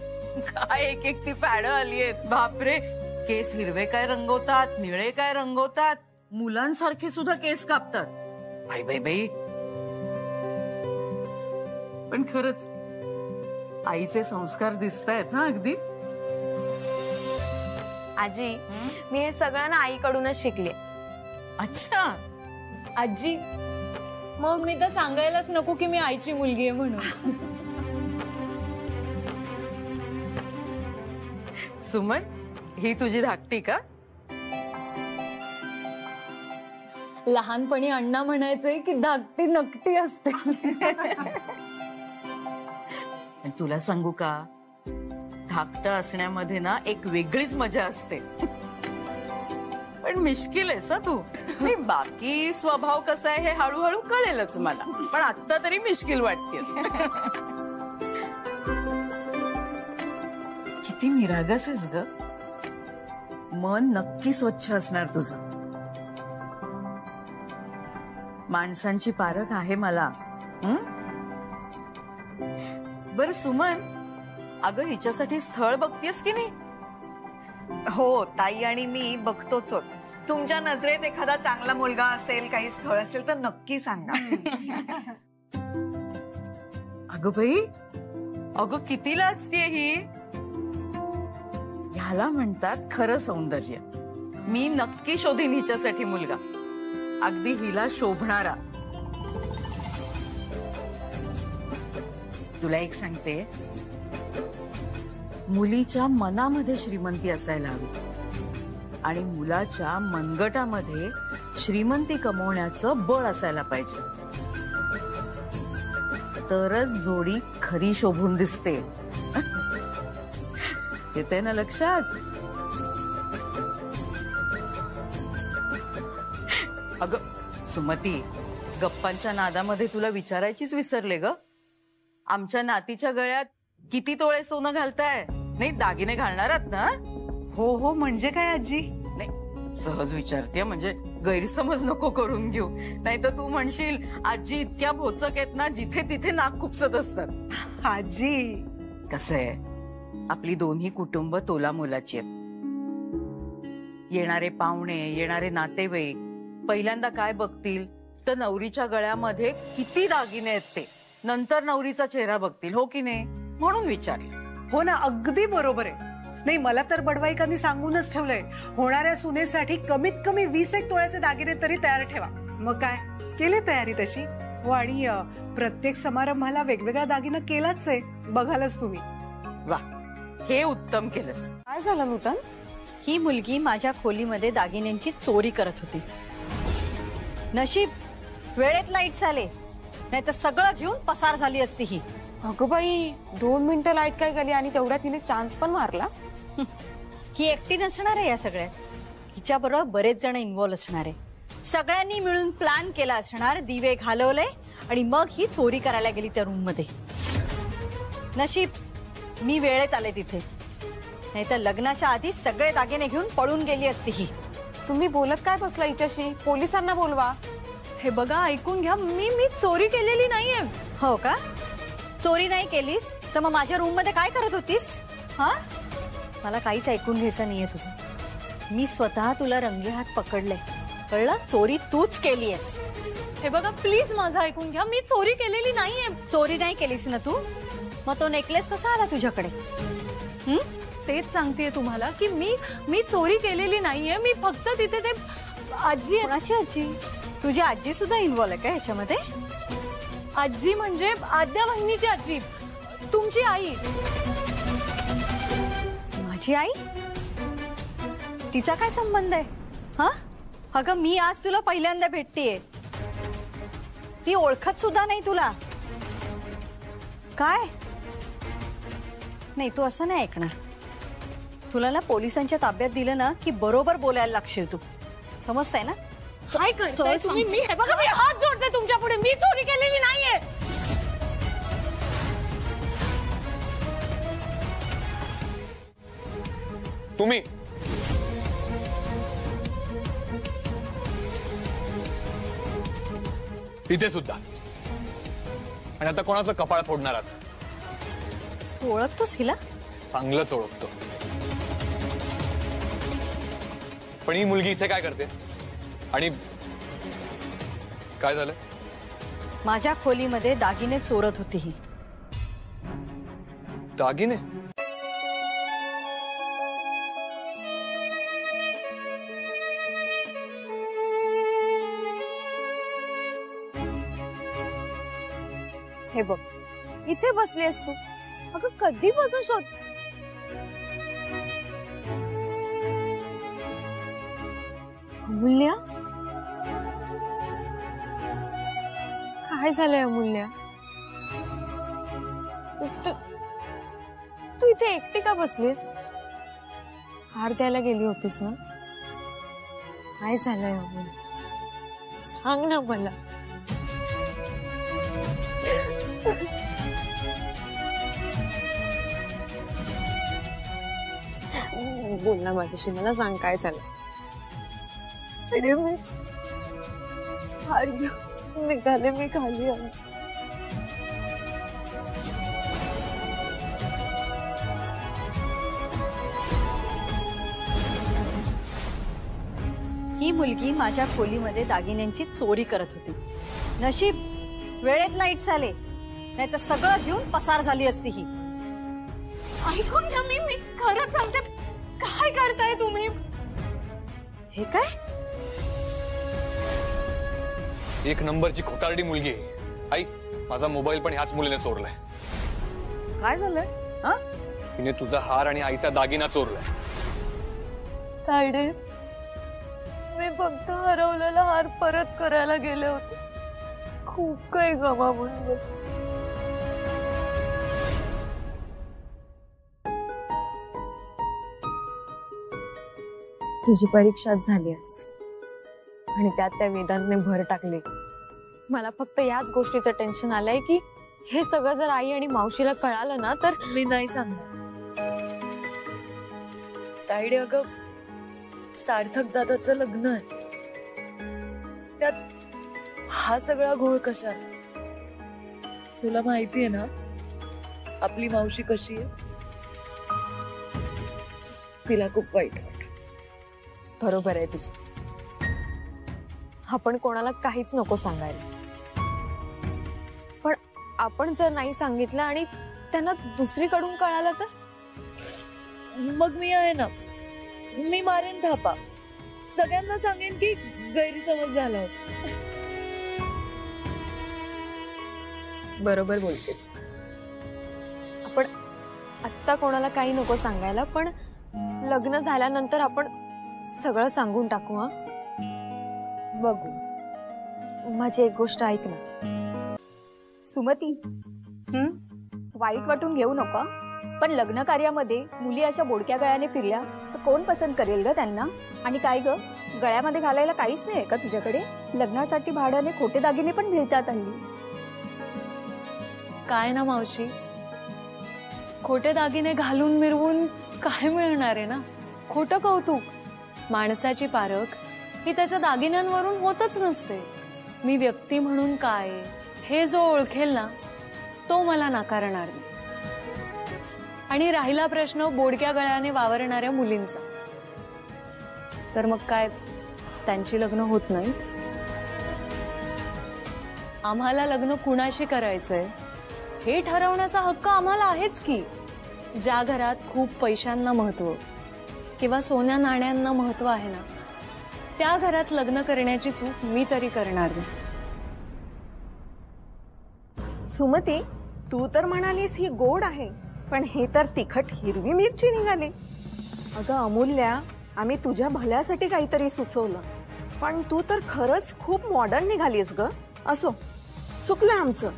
काय एक एक ती फॅड आली आहेत. बापरे, केस हिरवे काय रंगवतात, निळे काय रंगवतात, मुलांसारखे सुद्धा केस कापतात. बाई बाई बाई. पण खरंच आईचे संस्कार दिसतायत हा अगदी. आजी, मी हे सगळं ना आईकडूनच शिकले. अच्छा. आजी, मग मी तर सांगायलाच नको की मी आईची मुलगी आहे म्हणून. सुमन, ही तुझी धाकटी का? लहानपणी अण्णा म्हणायचे की धाकटी नकटी असते. तुला सांगू का, धाकटं असण्यामध्ये ना एक वेगळीच मजा असते. पण मिश्किल आहेस तू. बाकी स्वभाव कसा आहे हे हळूहळू कळेलच मला, पण आता तरी मिश्किल वाटतेस. किती निरागस आहेस ग. मन नक्की स्वच्छ असणार तुझं. माणसांची पारख आहे मला. बर सुमन, अगं हिच्यासाठी स्थळ बघतेस की नाही? हो ताई, आणि मी बघतोच होत. तुमच्या नजरेत एखादा चांगला मुलगा असेल, काही स्थळ असेल तर नक्की सांगा. अगं बाई, अगं किती लाजतीये ही. ह्याला म्हणतात खरं सौंदर्य. मी नक्की शोधीन हिच्यासाठी मुलगा, अगदी हिला शोभणारा. तुला एक सांगते, मुलीच्या मनामध्ये श्रीमंती असायला हवी आणि मुलाच्या मनगटामध्ये श्रीमंती कमवण्याचं बळ असायला पाहिजे. तरच जोडी खरी शोभून दिसते. येते ना लक्षात? अगं सुमती, गप्पांच्या नादामध्ये तुला विचारायचीच विसरले ग. आमच्या नातीच्या गळ्यात किती तोळे सोनं घालताय? नाही दागिने घालणार आहात ना? हो हो, म्हणजे काय आजी? नाही सहज विचारते, म्हणजे गैरसमज नको करून घेऊ. नाही तर तू म्हणशील आजी इतक्या भोचक आहेत ना, जिथे तिथे नाक खुपसत असतात. आजी कसं आहे, आपली दोन्ही कुटुंब तोला मोलाची आहेत. येणारे पाहुणे, येणारे नातेवाईक पहिल्यांदा काय बघतील तर नवरीच्या गळ्यामध्ये किती दागिने आहेत ते, नंतर नवरीचा चेहरा बघतील, हो की नाही? म्हणून विचारले. हो ना, अगदी बरोबर आहे. नाही, मला तर बडवाईकांनी सांगूनच ठेवलंय, होणाऱ्या सुनेसाठी कमीत कमी 20 तोळ्याचे दागिने तरी तयार ठेवा. मग काय केली तयारी तशी? हो, आणि प्रत्येक समारंभाला वेगवेगळा दागिना केलाच आहे, बघालच तुम्ही. वा, हे उत्तम केलंस. काय झालं नूतन? ही मुलगी माझ्या खोलीमध्ये दागिन्यांची चोरी करत होती. नशीब वेळेत लाईट आले, नाही तर सगळं घेऊन पसार झाली असती ही. अगं बाई, 2 मिनिटं लाईट काय गेली आणि तेवढ्या तिने चान्स पण मारला. ही एकटी नसणार आहे या सगळ्यात, हिच्या बरोबर बरेच जण इन्व्हॉल्व असणार आहे. सगळ्यांनी मिळून प्लॅन केला असणार, दिवे घालवले आणि मग ही चोरी करायला गेली त्या रूम मध्ये. नशीब मी वेळेत आले तिथे, नाही तर लग्नाच्या आधी सगळे दागिने घेऊन पळून गेली असती ही. तुम्ही बोलत काय बसला हिच्याशी? पोलिसांना बोलवा. हे बघा, ऐकून घ्या, मी चोरी केलेली नाहीये. हो का? चोरी नाही केलीस तर मग माझ्या रूम मध्ये काय करत होतीस? हा, मला काहीच ऐकून घ्यायचं नाहीये तुझं. मी स्वतः तुला रंगेहात पकडलंय, कळलं? चोरी तूच केलीयस. हे बघा प्लीज माझं ऐकून घ्या, मी चोरी केलेली नाहीये. चोरी नाही केलीस ना तू? मग तो नेकलेस कसा आला तुझ्याकडे? तेच सांगतेय तुम्हाला की मी चोरी केलेली नाहीये. मी फक्त तिथे ते आजी. कोणाची आजी? तुझी आजी सुद्धा इन्व्हॉल्व आहे का ह्याच्यामध्ये? आजी म्हणजे आद्या वहिनीची आजी, तुमची आई. माझी आई? तिचा काय संबंध आहे? हा, अगं मी आज तुला पहिल्यांदा भेटतेय, ती ओळखत सुद्धा नाही तुला. काय नाही, तू असं नाही ऐकणार. तुला ना पोलिसांच्या ताब्यात दिलं ना की बरोबर बोलायला लागशील तू, समजताय ना? काय करताय तुम्ही? मी हे बघा, मी हात जोडते तुमच्या पुढे, मी चोरी केलेली नाहीये. तुम्ही इथे सुद्धा, आणि आता कोणाचं कपाळ फोडणार आहात? तू ओळखतोस हिला? चांगलंच ओळखतो. पण ही मुलगी इथे काय करते आणि काय झालं? माझ्या खोलीमध्ये दागिने चोरत होती ही. दागिने? हे बघ, इथे बसलीस तू. अगं कधीपासून शोध. अमूल्य, काय झालंय अमूल्य? तू इथे एकटी का बसलीस? हार द्यायला गेली होतीस ना? काय झालंय अमूल्य? सांग ना मला. बोल ना माझ्याशी, मला सांग काय झालं. अरे मी हार घेऊन निघाले, मी खाली आले. ही मुलगी माझ्या खोलीमध्ये दागिन्यांची चोरी करत होती. नशीब वेळेत लाईट आले, नाही तर सगळं घेऊन पसार झाली असती ही. ऐकून घ्या, मी खरंच सांगते. काय करताय तुम्ही? हे काय? एक नंबरची खोटारडी मुलगी आहे. आई, माझा मोबाईल पण ह्याच मुलीने चोरलाय. काय झालंय? हा, तिने तुझा हार आणि आईचा दागिना चोरलाय. तायडे, मी फक्त हरवलेला हार परत करायला गेले होते. खूप काही गमावून बस. तुझी परीक्षा झाली आज. आणि त्यात त्या वेदांतने भर टाकली. मला फक्त याच गोष्टीचं टेन्शन आलंय की हे सगळं जर आई आणि मावशीला कळालं ना तर मी नाही सांगणार. ताईडे अगं, सार्थक दादाचं लग्न आहे, त्यात हा सगळा घोळ कशाला? तुला माहितीये ना आपली मावशी कशी आहे. तिला खूप वाईट वाटत. बरोबर आहे तुझं. आपण कोणाला काहीच नको सांगायला, पण आपण जर नाही सांगितलं आणि त्यांना दुसरीकडून कळालं तर मग मी आहे ना, मी मारेन थापा, सगळ्यांना सांगेन की गैरसमज झाला होता. बरोबर बोलतेस. आपण आत्ता कोणाला काही नको सांगायला, पण लग्न झाल्यानंतर आपण सगळं सांगून टाकू. हा बघू. माझी एक गोष्ट ऐक ना सुमती, वाईट वाटून घेऊ नका, पण लग्न कार्यामध्ये मुली अशा बोडक्या गळ्याने फिरल्या तर कोण पसंत करेल ग त्यांना? आणि काय ग, गळ्यामध्ये घालायला काहीच नाही का तुझ्याकडे? लग्नासाठी भाड्याने खोटे दागिने पण मिळतात हल्ली. काय ना मावशी, खोटे दागिने घालून मिरवून काय मिळणार आहे ना? खोटं कौतुक. माणसाची पारख ही त्याच्या दागिन्यांवरून होतच नसते. मी व्यक्ती म्हणून काय हे जो ओळखेल ना तो मला नाकारणार नाही. आणि राहिला प्रश्न बोडक्या गळ्याने वावरणाऱ्या मुलींचा, तर मग काय त्यांची लग्न होत नाही? आम्हाला लग्न कुणाशी करायचंय हे ठरवण्याचा हक्क आम्हाला आहेच की. ज्या घरात खूप पैशांना महत्व किंवा सोन्या नाण्यांना महत्व आहे ना, त्या घरात लग्न करण्याची चूक मी तरी करणार नाही. सुमती, तू तर म्हणालीस ही गोड आहे, पण ही तर तिखट हिरवी मिरची निघाली. अगं अमूल्या, आम्ही तुझ्या भल्यासाठी काहीतरी सुचवलं, पण तू तर खरंच खूप मॉडर्न निघालीस ग. असो, चुकलं आमचं.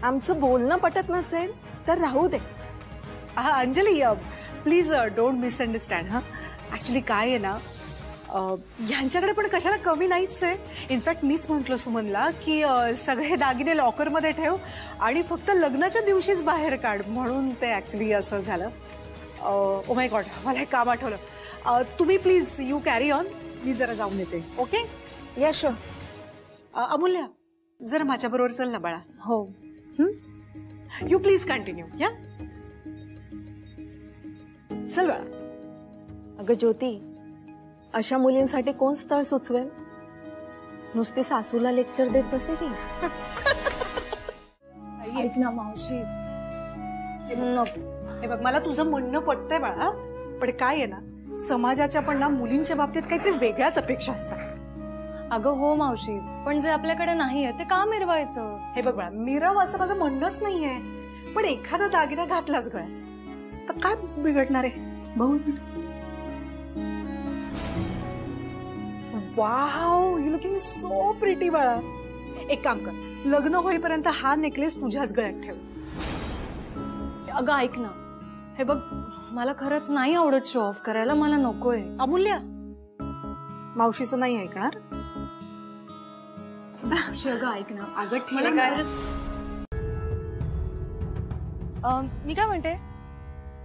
आमचं बोलणं पटत नसेल तर राहू दे. Anjali, please don't misunderstand. हा ऍक्च्युली काय आहे ना, यांच्याकडे पण कशाला कमी नाहीच आहे. इनफॅक्ट मीच म्हंटल सुमनला की सगळे दागिने लॉकरमध्ये ठेव आणि फक्त लग्नाच्या दिवशीच बाहेर काढ, म्हणून ते ऍक्च्युली असं झालं. ओ माय गॉड, मला एक काम आठवलं. तुम्ही प्लीज यू कॅरी ऑन, मी जरा जाऊन येते. ओके? यश, अमूल्या जरा माझ्या बरोबर चल ना बाळा. हो. You please continue. या चल बाळा. अगं ज्योती, अशा मुलींसाठी कोण स्थळ सुचवेल? नुसती सासूला लेक्चर देत बसे की. ऐक ना मावशी, हे बघ, मला तुझं म्हणणं पटतंय बाळा, पण काय आहे ना, समाजाच्या पण ना मुलींच्या बाबतीत काहीतरी वेगळ्याच अपेक्षा असतात. अगं हो मावशी, पण जे आपल्याकडे नाहीये ते का मिरवायचं? हे बघ बाळा, मिरव असं माझं म्हणणंच नाहीये, पण एखादा दागिना घातलाच गळ्यात तर काय बिघडणार आहे? बघू. Wow, you looking so pretty बाळा. एक काम कर, लग्न होईपर्यंत हा नेकलेस तुझ्याच गळ्यात ठेव. अगं ऐक ना, हे बघ, मला खरंच नाही आवडत शो ऑफ करायला, मला नकोय. अमूल्या, मावशीचं नाही ऐकणार. अगं ऐक ना. अगं मला काय, मी काय म्हणते,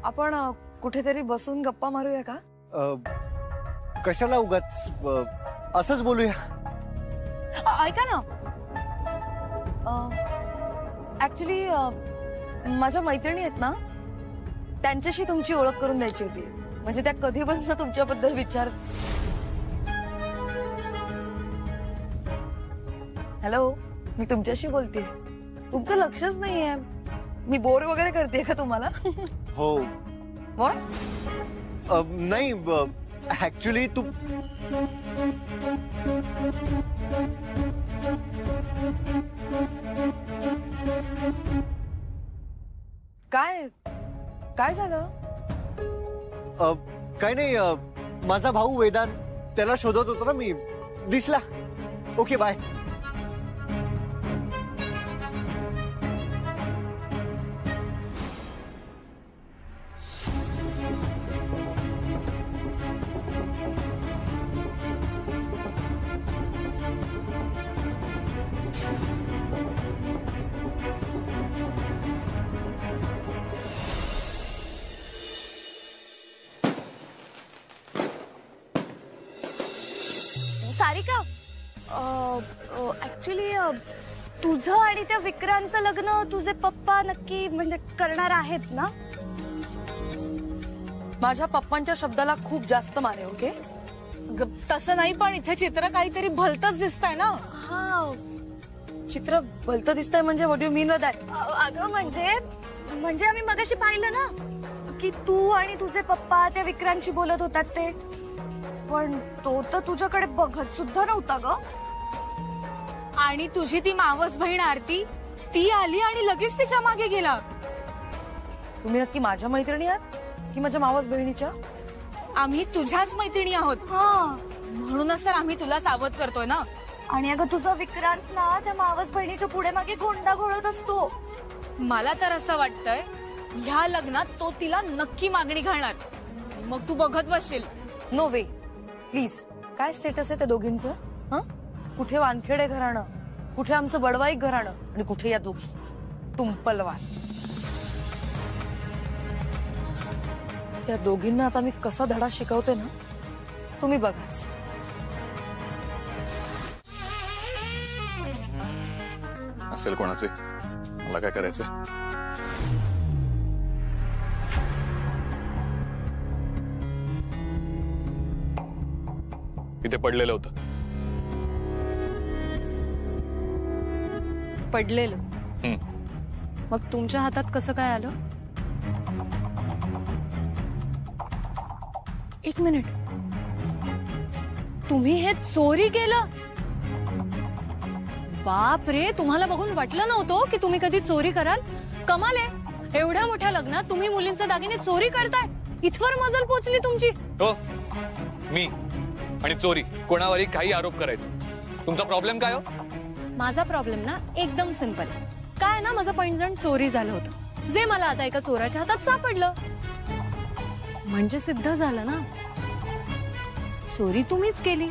आपण कुठेतरी बसून गप्पा मारूया का? कशाला उगाच असंच बोलूया. ऐका ना, ऍक्च्युली माझ्या मैत्रिणी आहेत ना, त्यांच्याशी तुमची ओळख करून द्यायची होती. म्हणजे त्या कधीपासून तुमच्याबद्दल विचार. हॅलो, मी तुमच्याशी बोलते. तुमचं लक्षच नाहीये. मी बोर वगैरे करते का तुम्हाला? हो. व्हॉट? नाही, ऍक्च्युली तू काय काय झालं? काय नाही, माझा भाऊ वेदांत, त्याला शोधत होतो ना मी, दिसला. Okay, bye. ऍक्च्युली तुझं आणि त्या विक्रांतचं लग्न तुझे पप्पा नक्की म्हणजे करणार आहेत ना? माझ्या पप्पांच्या शब्दाला खूप जास्त माने. ओके तसं नाही, पण इथे चित्र काहीतरी भलतच दिसतंय ना. हा चित्र भलतं दिसतंय म्हणजे what you mean by that? अगं म्हणजे आम्ही मगाशी पाहिलं ना की तू आणि तुझे पप्पा त्या विक्रांतशी बोलत होतात ते, पण तो तर तुझ्याकडे बघत सुद्धा नव्हता ग. आणि तुझी ती मावस बहीण आरती, ती आली आणि लगेच तिच्या मागे गेला. तुम्ही नक्की माझ्या मैत्रिणी आहात की माझ्या मावस बहिणीच्या? आम्ही तुझ्याच मैत्रिणी आहोत. म्हणूनच तर आम्ही तुला सावध करतोय ना. आणि अगं तुझा विक्रांत ना त्या मावस बहिणीच्या पुढे मागे गोंडा घोळत असतो. मला तर असं वाटतंय ह्या लग्नात तो तिला नक्की मागणी घालणार, मग तू बघत बसशील. No way please. काय स्टेटस आहे त्या दोघींचं? कुठे वानखेडे घराणं, कुठे आमचं बडवाईक घराणं, आणि कुठे या दोघी तुंपलवार. त्या दोघींना आता मी कसा धडा शिकवते ना, तुम्ही बघाच. असेल कोणाचे, मला काय करायचंय? इथे पडलेलं होतं. पडलेलं? मग तुमच्या हातात कसं काय आलं? एक मिनिट, तुम्ही हे चोरी केलं? बाप रे, तुम्हाला बघून वाटलं नव्हतं की तुम्ही कधी चोरी कराल. कमाल आहे, एवढ्या मोठ्या लग्नात तुम्ही मुलींचे दागिने चोरी करताय. इथवर मजल पोचली तुमची. हो, मी आणि चोरी कोणावरही काही आरोप करायचे. तुमचा प्रॉब्लेम काय हो? माझा प्रॉब्लेम ना एकदम सिंपल. काय ना, माझं पैंजण चोरी झालं होतं, जे मला आता एका चोराच्या हातात सापडलं. म्हणजे सिद्ध झालं ना, चोरी तुम्हीच केली.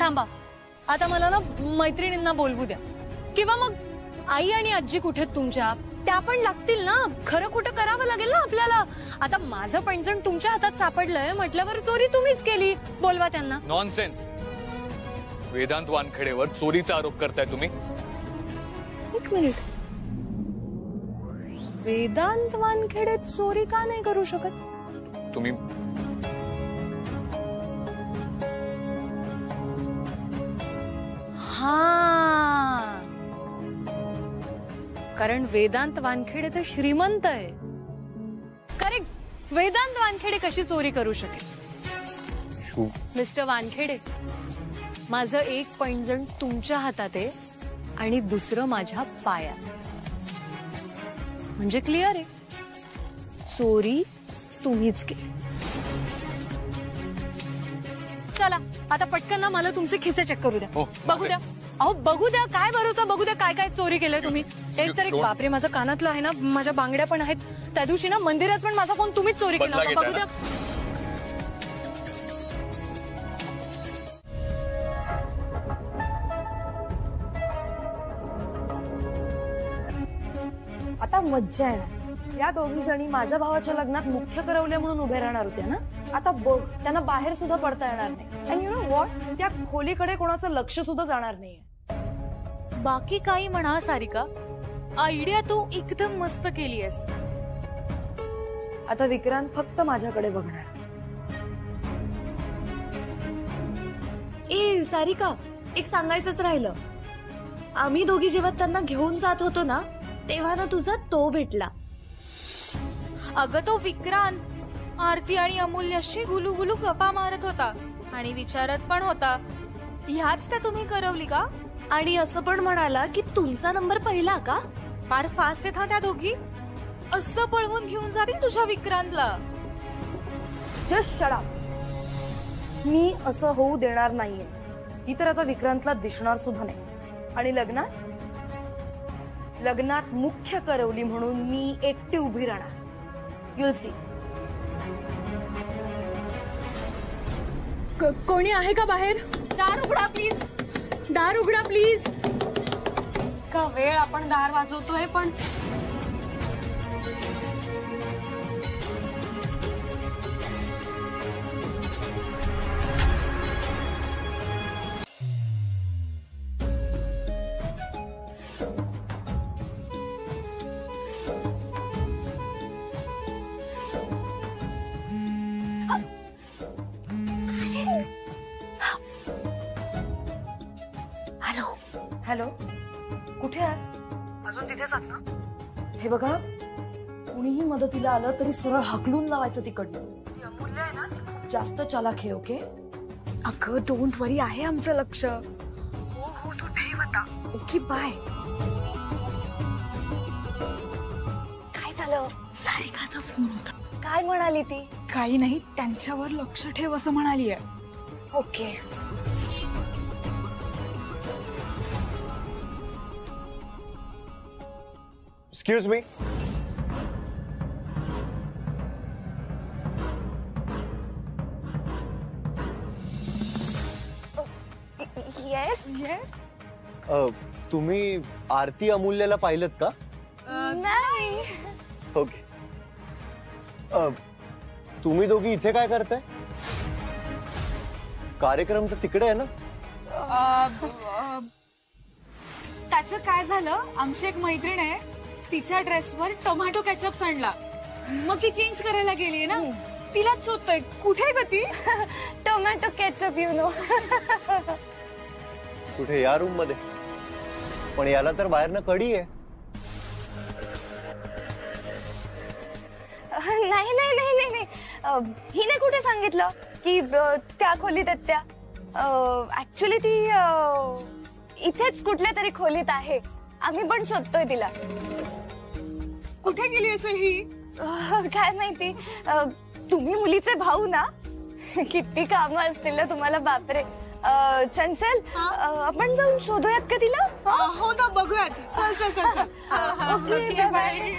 थांबा, आता मला ना मैत्रिणींना बोलवू द्या, किंवा मग आई आणि आजी कुठे तुमच्या, त्या पण लागतील ना. खरं खोटं करावं लागेल ना आपल्याला. आता माझं पैंजण तुमच्या हातात सापडलंय म्हटल्यावर चोरी तुम्हीच केली. बोलवा त्यांना. नॉनसेन्स. वेदांत वानखेडेवर चोरीचा आरोप करताय तुम्ही? एक मिनिट, वेदांत वानखेडे चोरी का नाही करू शकत? तुम्ही कारण वेदांत वानखेडे तर श्रीमंत आहे. करेक्ट. वेदांत वानखेडे कशी चोरी करू शकेल? मिस्टर वानखेडे, माझं एक पैंजण तुमच्या हातात आहे आणि दुसरं माझ्या पायात. म्हणजे क्लिअर आहे, चोरी तुम्हीच केली. चला आता पटकन ना मला तुमचे खिसे चेक करू द्या. बघू द्या. अहो बघू द्या, काय बरोबर बघू द्या, काय काय चोरी केलंय तुम्ही. एक तर एक, बापरे, माझं कानातलं आहे ना, माझ्या बांगड्या पण आहेत. त्या दिवशी ना मंदिरात पण माझा फोन तुम्हीच चोरी केला होता. बघू द्या. आता मज्जा आहे. या दोघी जणी माझ्या भावाच्या लग्नात मुख्य करवल्या म्हणून उभे राहणार होत्या ना. आता बघ, त्यांना बाहेर सुद्धा पडता येणार नाही. अँड यू नो व्हॉट, त्या खोलीकडे कोणाचं लक्ष सुद्धा जाणार नाहीये. बाकी काही म्हणा सारिका, आयडिया तू एकदम मस्त केलीयस. आता विक्रांत फक्त माझ्याकडे बघणार. ए सारिका, एक सांगायचंच राहिलं. आम्ही दोघी जेव्हा त्यांना घेऊन जात होतो ना, तेव्हा ना तुझा तो भेटला. अगं तो विक्रांत आरती आणि अमूल्याशी गुलू गुलू गप्पा मारत होता आणि विचारत पण होता, ह्याच त्या तुम्ही करवली का? आणि असं पण म्हणाला की तुमचा नंबर पहिला का? फार फास्ट आहेत त्या दोघी. असं पळवून घेऊन जातील तुझ्या विक्रांतला. Just shut up. मी असं होऊ देणार नाहीये. ही तर आता विक्रांतला दिसणार सुद्धा नाही. आणि लग्नात मुख्य करवली म्हणून मी एकटी उभी राहणार. You'll C. कोणी आहे का बाहेर? दार उघडा प्लीज. दार उघडा प्लीज. का वेळ आपण दार वाजवतोय पण. हॅलो हॅलो, कुठे आहात? अजून तिथेच आहात ना? हे बघा, कुणीही मदतीला आलं तरी सरळ हाकलून लावायचं तिकडनं. ती अमूल्य आहे ना, ती खूप जास्त चालाक आहे. ओके, अगं डोंट वरी, आहे आमचं लक्ष. हो हो, तू ठेव आता. Okay bye. काय झालं? सारिकाचा फोन होता. काय म्हणाली ती? काही नाही, त्यांच्यावर लक्ष ठेव असं म्हणाली आहे. Okay. Excuse me. Yes yes. तुम्ही आरती अमूल्यला पाहिलं का? नाही. ओके. तुम्ही दोघी इथे काय करताय? कार्यक्रम तर तिकडे आहे ना? त्याचं काय झालं, आमची एक मैत्रीण आहे, तिच्या ड्रेसवर टोमॅटो केचप सांडला. मग ती चेंज करायला गेली ना, तिलाच शोधतोय. कुठे ग ती? Tomato ketchup you know. कुठे? या रूम मध्ये. पण याला तर बाहेरनं कडी आहे. नाही नाही नाही नाही नाही, हिने कुठे सांगितलं की त्या खोलीत आहेत त्या. ऍक्च्युली ती इथेच कुठल्या तरी खोलीत आहे. आम्ही पण शोधतोय तिला. कुठे गेली असेल ही? काय माहिती. तुम्ही मुलीचे भाऊ ना, किती कामं असतील ना तुम्हाला. बापरे. चंचल, आपण जाऊन शोधूयात का तिला? हो ना, बघूयात. चल चल चल चल. Okay, bye bye.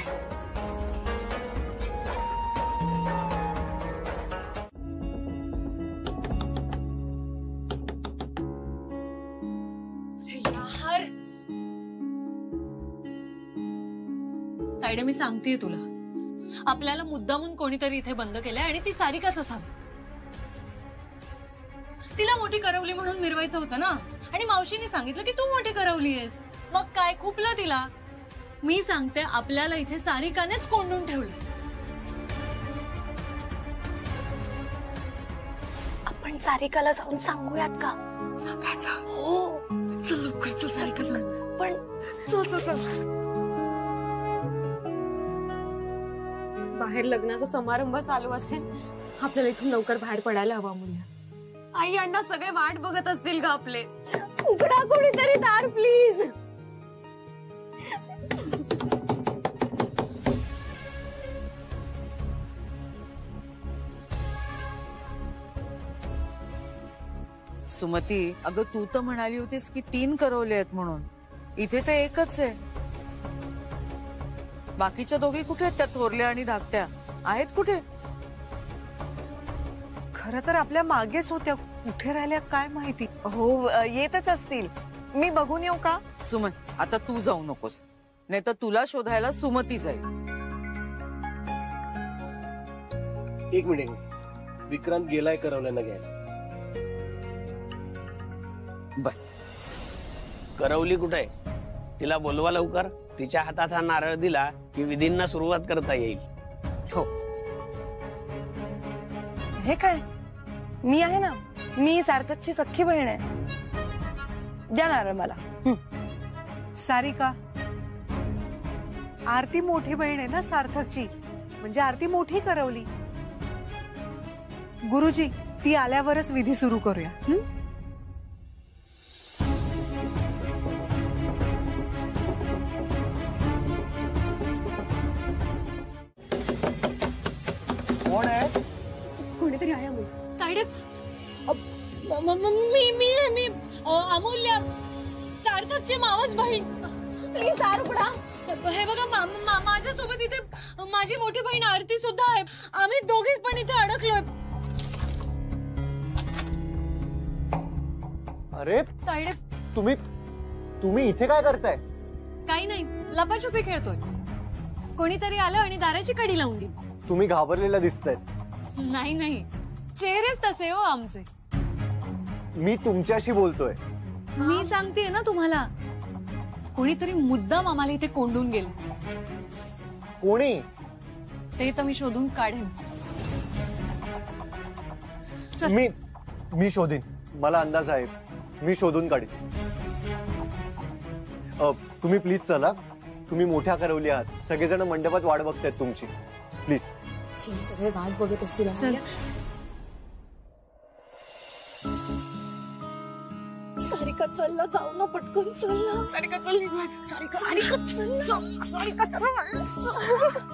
तायडे, मी सांगतेय तुला, आपल्याला मुद्दामून कोणीतरी इथे बंद केलंय आणि ती सारिकाच असावी. तिला मोठी करवली म्हणून मिरवायचं होतं ना, आणि मावशीने सांगितलं की तू मोठी करवली आहेस. मग काय खुपलं तिला? मी सांगते, आपल्याला इथे सारिकानेच कोंडून ठेवलं. आपण सारिकाला जाऊन सांगूयात का? सांगायचं? हो. चल लवकर, चल सारिका सांग. पण चल चल चल. बाहेर लग्नाचा समारंभ चालू असेल, आपल्याला इथून लवकर बाहेर पडायला हवा. मुलं, आई अण्णा सगळे वाट बघत असतील का आपले? उघडा कोणीतरी दार प्लीज. सुमती, अगं तू तर म्हणाली होतीस की 3 करवले आहेत म्हणून. इथे तर एकच आहे. बाकीच्या दोघी कुठे आहेत? त्या थोरल्या आणि धाकट्या आहेत कुठे? खरं तर आपल्या मागेच होत्या. कुठे राहिल्या काय माहिती. हो, येतच असतील. मी बघून येऊ का? सुमन, आता तू जाऊ नकोस, नाही तर तुला शोधायला सुमती जाईल. एक मिनिट, विक्रांत गेलाय करवल्यांना घ्यायला. बर, करवली कुठे आहे? तिला बोलवा लवकर. तिच्या हातात हा नारळ दिला की विधींना सुरुवात करता येईल. हो. हे काय? मी आहे ना, मी सार्थकची सख्खी बहीण आहे. द्या नारळ मला. सारिका, आरती मोठी बहीण आहे ना सार्थकची, म्हणजे आरती मोठी करवली. गुरुजी, ती आल्यावरच विधी सुरू करूया. कोण आहे? कोणीतरी आहे. तायडे, मी अमूल्य, सार्थकची मावस बहीण. प्लीज दार उघडा. हे बघा, माझ्यासोबत इथे माझी मोठी बहीण आरती सुद्धा आहे. आम्ही दोघीच पण इथे अडकलोय. अरे तायडे, तुम्ही इथे काय करताय? काही नाही, लपाछुपी खेळतोय. कोणीतरी आलं आणि दाराची कडी लावून गेली. तुम्ही घाबरलेला दिसताय. नाही नाही, चेहरेच तसे हो आमचे. मी तुमच्याशी बोलतोय. मी सांगतेय ना तुम्हाला, कोणीतरी मुद्दाम आम्हाला इथे कोंडून गेलं. कोणी? ते तर मी शोधून काढेन. मी शोधीन. मला अंदाज आहे, मी शोधून काढेन. तुम्ही प्लीज चला. तुम्ही मोठ्या करवली आहात, सगळेजण मंडपात वाट बघतायत तुमची. प्लीज. सगळे वाट बघत असतील. सारिका चलला, जाऊ ना पटकन, चल. सारिका चल. सारिका चल. सारिका चल.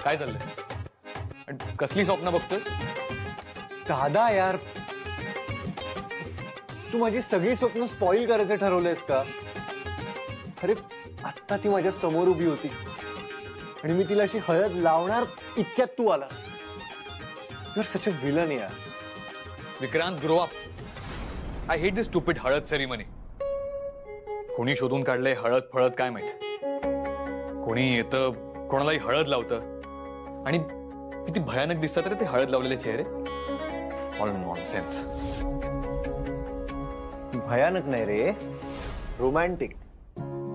काय चाललंय? कसली स्वप्न बघतोय? दादा यार, तू माझी सगळी स्वप्न स्पॉइल करायचं ठरवलंयस का? अरे आत्ता ती माझ्या समोर उभी होती आणि मी तिला अशी हळद लावणार इतक्यात तू आलास. You are such a villain यार. Vikrant, grow up. I hate this stupid halad ceremony. कोणी शोधून काढलंय हळद फळद काय माहित. कोणी येतं, कोणालाही हळद लावतं आणि किती भयानक दिसतात रे ते हळद लावलेले चेहरे. All nonsense. भयानक नाही रे, रोमॅन्टिक.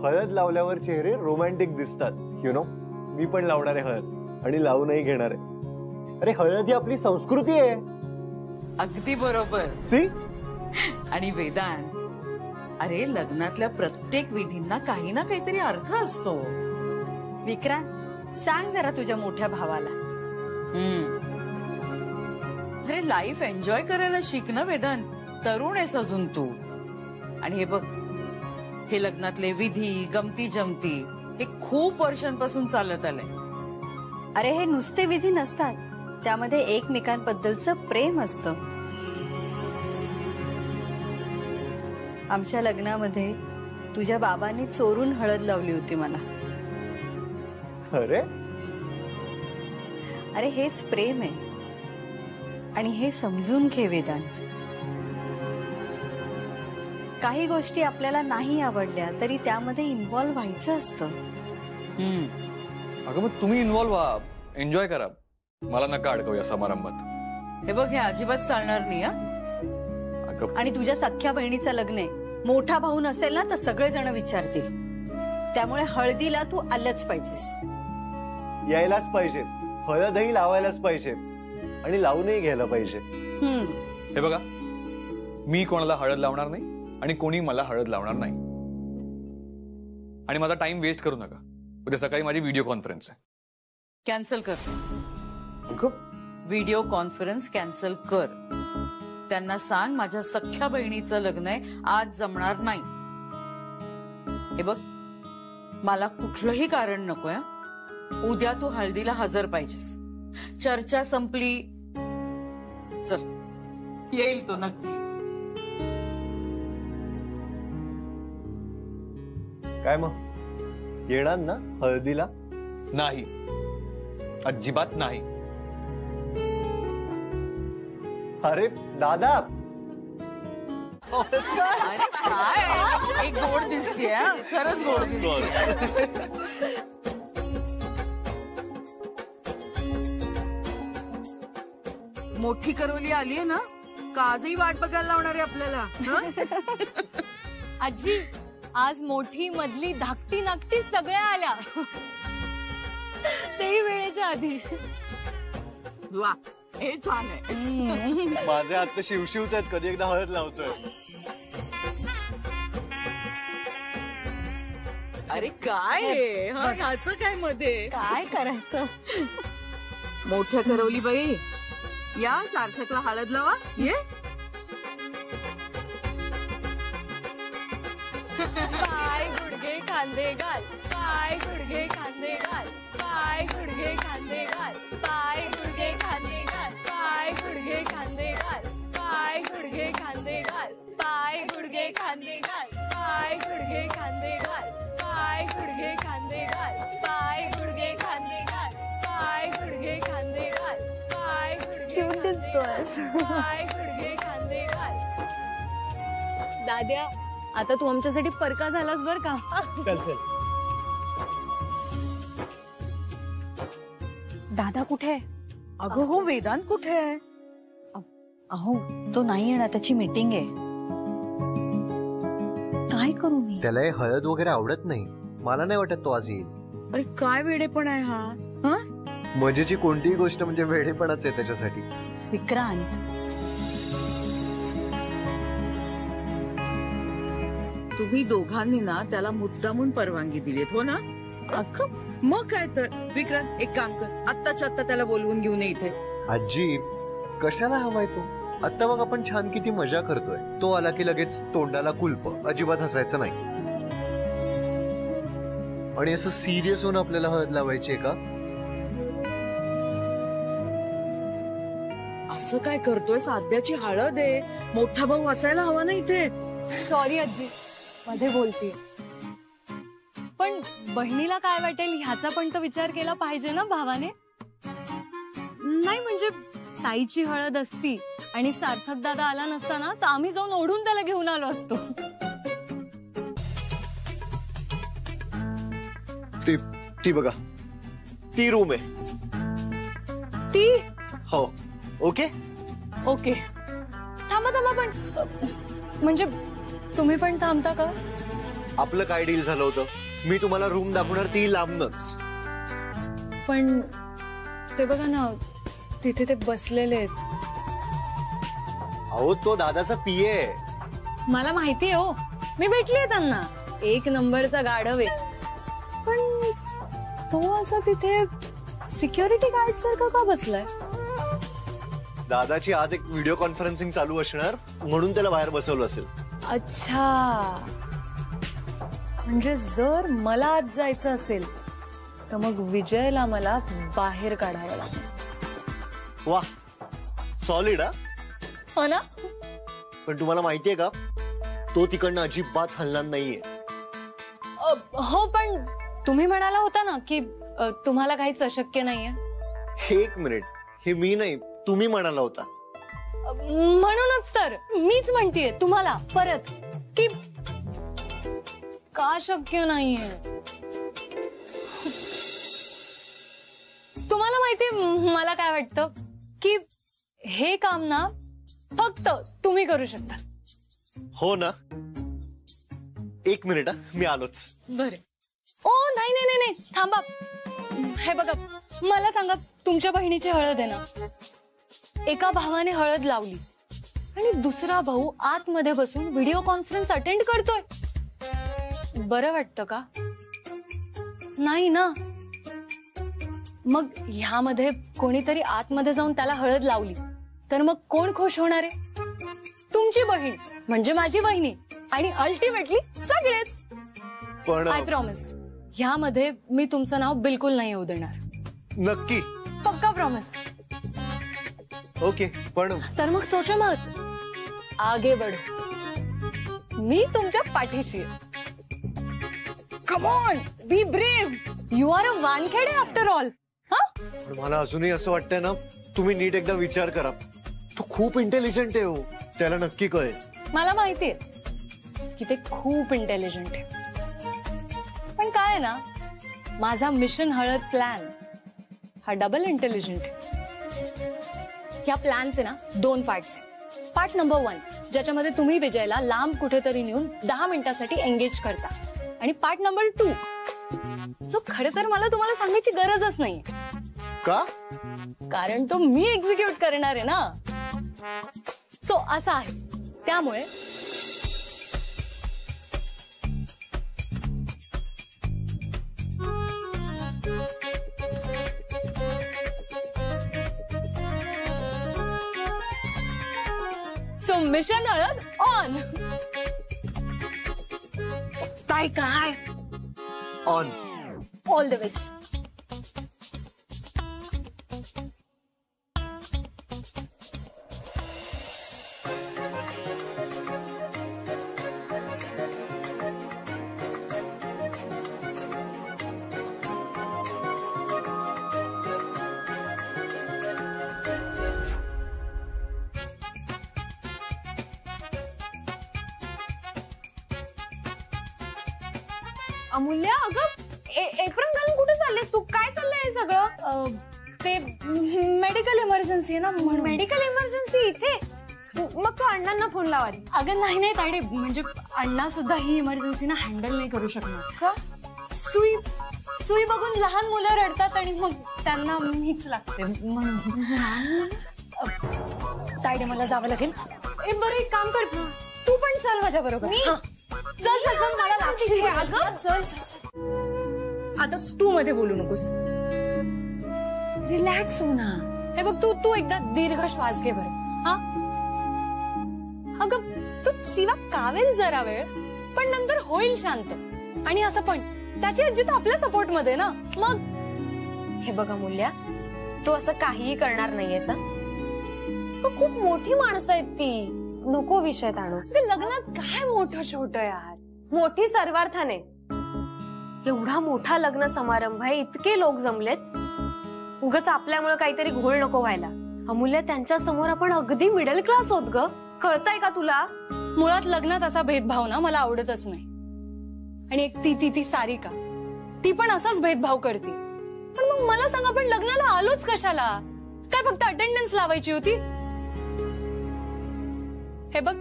हळद लावल्यावर चेहरे रोमॅन्टिक दिसतात. यु नो, मी पण लावणार आहे हळद आणि लावूनही घेणार आहे. अरे हळद ही आपली संस्कृती आहे. अगदी बरोबर. सी. आणि वेदांत, अरे लग्नातल्या प्रत्येक विधींना काही ना काहीतरी अर्थ असतो. विक्रांत, सांग जरा तुझ्या मोठ्या भावाला. अरे लाईफ एन्जॉय करायला शिक ना वेदांत. तरुण आहेस अजून तू. आणि हे बघ, हे लग्नातले विधी गमती जमती हे खूप वर्षांपासून चालत आलंय. अरे हे नुसते विधी नसतात, त्यामध्ये एकमेकांबद्दलचं प्रेम असतं. आमच्या लग्नामध्ये तुझ्या बाबांनी चोरून हळद लावली होती मला. अरे अरे हेच प्रेम आहे. आणि हे समजून घे वेदांत. काही गोष्टी आपल्याला नाही आवडल्या तरी त्यामध्ये इन्व्हॉल्व्ह व्हायचं असतं. अगं मग तुम्ही इन्व्हॉल्व्ह व्हा, एन्जॉय करा. मला नका अडकव या समारंभात. हे बघ, हे अजिबात चालणार नाही. आणि तुझ्या सख्ख्या बहिणीचं लग्न आहे, मोठा भाऊ नसेल ना तर सगळेजण विचारतील. त्यामुळे हळदीला तू आलंच पाहिजेस. यायलाच पाहिजे, हळदही लावायलाच पाहिजे आणि लावूनही घ्यायला पाहिजे. हे बघा, मी कोणाला हळद लावणार नाही आणि कोणी मला हळद लावणार नाही. आणि माझा टाइम वेस्ट करू नका. उद्या सकाळी माझी व्हिडिओ कॉन्फरन्स आहे. कॅन्सल कर. व्हिडिओ कॉन्फरन्स कॅन्सल कर. त्यांना सांग माझ्या सख्ख्या बहिणीचं लग्न आहे, आज जमणार नाही. हे बघ, मला कुठलंही कारण नकोय. उद्या तू हळदीला हजर पाहिजेस. चर्चा संपली. चल, येईल तो नक्की. काय मग, येणार ना हळदीला? नाही, अजिबात नाही. अरे दादा, अरे काय एक गोड दिसते. खरंच गोड दिसते. मोठी करवली आलीये ना, का आजही वाट बघायला लावणार आहे आपल्याला? आजी, आज मोठी मधली धाकटी नाकटी सगळ्या आल्या. तेही वेळेच्या आधी. वा, हे छान आहे. माझे हात तर शिवशिवत आहेत, कधी एकदा हळद लावतोय. अरे काय ह्याचं काय मध्ये काय करायचं? मोठ्या करवली बाई, या सार्थकला हळद लावा. ये. पाय गुडघे खांदे घाल, पाय गुडघे खांदे घाल, पाय गुडघे खांदे घाल, पाय गुडघे खांदे घाल, पाय गुडघे खांदे घाल, पाय गुडघे खांदे घाल, पाय गुडघे खांदे घाल, पाय गुडघे खांदे घाल, पाय गुडघे खांदे घाल, पाय गुडघे खांदे घाल, पाय गुडघे खांदे घाल, पाय गुडघे पाय गुडघे खांदे घाल. दाद्या, आता तू आमच्यासाठी परका झालास बर का. चल चल. दादा कुठे आहे? अगं हो, वेदांत कुठे आहे? अहो तो नाही येणार, त्याची मीटिंग आहे. काय करू मी? त्याला हे हळद वगैरे आवडत नाही. मला नाही वाटत तो आज येईल. अरे काय वेडेपण आहे हा. मजेची कोणतीही गोष्ट म्हणजे वेडेपणाच आहे त्याच्यासाठी. विक्रांत, तुम्ही दोघांनी ना त्याला मुद्दामून परवानगी दिलीत हो ना? अख्खं मग काय तर. विक्रांत एक काम कर, आत्ताच्या आत्ता त्याला बोलवून घेऊन ये इथे. आजी कशाला हवाय तो? आता मग आपण छान किती मजा करतोय. तो आला की लगेच तोंडाला कुलप, अजिबात हसायचं नाही. आणि असं सिरियस होऊन आपल्याला हळद लावायची आहे का? असं काय करतोय? साध्याची हळद आहे, मोठा भाऊ असायला हवा ना इथे. सॉरी आजी, मध्ये बोलते. पण बहिणीला काय वाटेल ह्याचा पण तर विचार केला पाहिजे ना भावाने. नाही म्हणजे ताईची हळद असती आणि सार्थक दादा आला नसता ना, तर आम्ही जाऊन ओढून त्याला घेऊन आलो असतो. ती बघा, ती रूम आहे. ती हो. Okay okay. थांबा थांबा, पण म्हणजे तुम्ही पण थांबता का? आपलं काय डील झालं होतं? मी तुम्हाला रूम दाखवणार, ती लांबनच. पण ते बघा ना, तिथे ते बसलेले आहेत. अहो तो दादाचा पीए आहे. मला माहिती हो, मी भेटलीये त्यांना. एक नंबरचा गाढव आहे. पण तो असा तिथे सिक्युरिटी गार्ड सारखा का बसलाय? दादाची आज एक व्हिडिओ कॉन्फरन्सिंग चालू असणार म्हणून त्याला बाहेर बसवलं असेल. अच्छा, म्हणजे जर मला आज जायचं असेल तर मग विजयला मला बाहेर काढावं लागेल. वा, सॉलिड. हो ना? पण तुम्हाला माहितीये का, तो तिकडनं अजिबात हलणार नाहीये. हो, पण तुम्ही म्हणाला होता ना की तुम्हाला काहीच अशक्य नाहीये. एक मिनिट, हे मी नाही, तुम्ही म्हणाला होता. म्हणूनच तर मीच म्हणतेय तुम्हाला परत की का शक्य नाहीये. तुम्हाला माहितीये मला काय वाटतं, की हे काम ना फक्त तुम्ही करू शकता. हो ना? एक मिनिट, मी आलोच. बरे. ओ नाही नाही नाही, थांबा. हे बघा, मला सांगा, तुमच्या बहिणीची हळद आहे ना, एका भावाने हळद लावली आणि दुसरा भाऊ आतमध्ये बसून व्हिडिओ कॉन्फरन्स अटेंड करतोय. बरं वाटतं का? नाही ना. मग ह्यामध्ये कोणीतरी आतमध्ये जाऊन त्याला हळद लावली तर मग कोण खुश होणार आहे? तुमची बहीण म्हणजे माझी बहिणी, आणि अल्टिमेटली सगळेच. पण आय प्रॉमिस, ह्यामध्ये मी तुमचं नाव बिलकुल नाही येऊ देणार. नक्की? पक्का प्रॉमिस. ओके. पण तर मग सोचो मत, आगे बढो. मी तुमच्या पाठीशी आहे. Come on, be brave. You are a Wankhede after all. मला अजूनही असं वाटतंय ना, तुम्ही नीट एकदा विचार करा. तो खूप इंटेलिजंट आहे. हो, त्याला नक्की कळेल. मला माहितीये की ते खूप इंटेलिजंट आहे. पण काय आहे ना, माझा मिशन हळद प्लॅन हा डबल इंटेलिजंट आहे. या प्लॅनचे ना 2 पार्ट्स आहे. पार्ट नंबर 1, ज्याच्यामध्ये तुम्ही विजयला लांब कुठेतरी नेऊन 10 मिनिटांसाठी एंगेज करता. आणि पार्ट नंबर 2, जो खरं तर मला तुम्हाला सांगायची गरजच नाही. का? कारण तो मी एक्झिक्यूट करणार आहे ना. सो असं आहे. त्यामुळे मिशन हळद ऑन. काय काय ऑन. All the best. अमूल्य, अगं एप्रिल घालून कुठे चाललेस तू? काय चाललंय हे सगळं? ते मेडिकल इमर्जन्सी आहे ना. मेडिकल इमर्जन्सी इथे? मग तू अण्णांना फोन लावा. अगं नाही तायडे, म्हणजे अण्णा सुद्धा ही इमर्जन्सी ना हँडल नाही करू शकणार. का? सुई बघून लहान मुलं रडतात आणि मग त्यांना मीच लागते म्हणून. तायडे मला जावं लागेल. बरं एक काम कर, तू पण चल माझ्या बरोबर. चल मला लागते. अगं चल. आता तू मध्ये बोलू नकोस. रिलॅक्स हो ना. हे बघ तू एकदा दीर्घ श्वास घे बरं. हा अगं तू शिवा कावेल जरा वेळ, पण नंतर होईल शांत. आणि असं पण त्याची आजी तर आपल्या सपोर्ट मध्ये ना. मग हे बघा मूल्या, तू असं काहीही करणार नाहीयेस. खूप मोठी माणसं आहेत ती, नको विषयात आणू. लग्नात काय मोठं छोटं यार. मोठी सर्वार्थाने. एवढा मोठा लग्न समारंभ आहे, इतके लोक जमलेत. उगाच आपल्यामुळे काहीतरी घोळ नको व्हायला. अमूल्य, त्यांच्या समोर आपण अगदी मिडल क्लास होत ग. कळतंय का तुला? मुळात लग्नात असा भेदभाव ना मला आवडतच नाही. आणि एक ती सारिका, ती पण असाच भेदभाव करते. पण मग मला सांग, आपण लग्नाला आलोच कशाला? काय फक्त अटेंडन्स लावायची होती? हे बघ,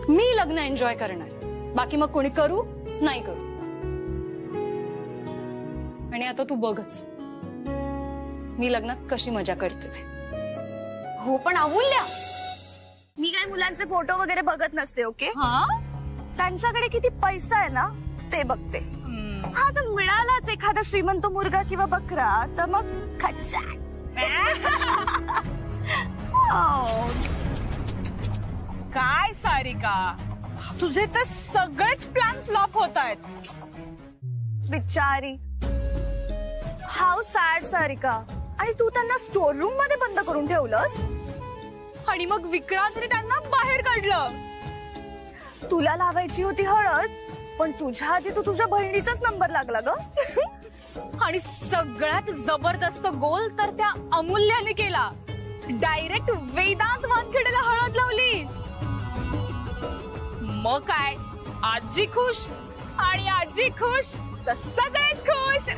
मी लग्न एन्जॉय करणार, बाकी मग कोणी करू नाही करू. आणि आता तू बघच मी लग्नात कशी मजा करते ते. हो पण अमूल्य, मी काय मुलांचे फोटो वगैरे बघत नसते. ओके, त्यांच्याकडे किती पैसा आहे ना ते बघते. हा तर मिळालाच एखादा श्रीमंत मुलगा किंवा बकरा तर मग खच्चा. काय सारिका, तुझे तर सगळेच प्लॅन फ्लॉप होत आहेत. बिचारी, हाऊ सॅड सारिका. आणि तू त्यांना स्टोर रूम मध्ये बंद करून ठेवलंस. आणि मग विक्रांतने त्यांना बाहेर काढलं. तुला लावायची होती हळद, पण तुझ्या आधी तू तुझ्या बहिणीचाच नंबर लागला ग. आणि सगळ्यात जबरदस्त गोल तर त्या अमूल्याने केला. डायरेक्ट वेदांत वानखेडेला हळद लावली. मग काय, आजी खुश आणि आजी खुश तर सगळे खुश.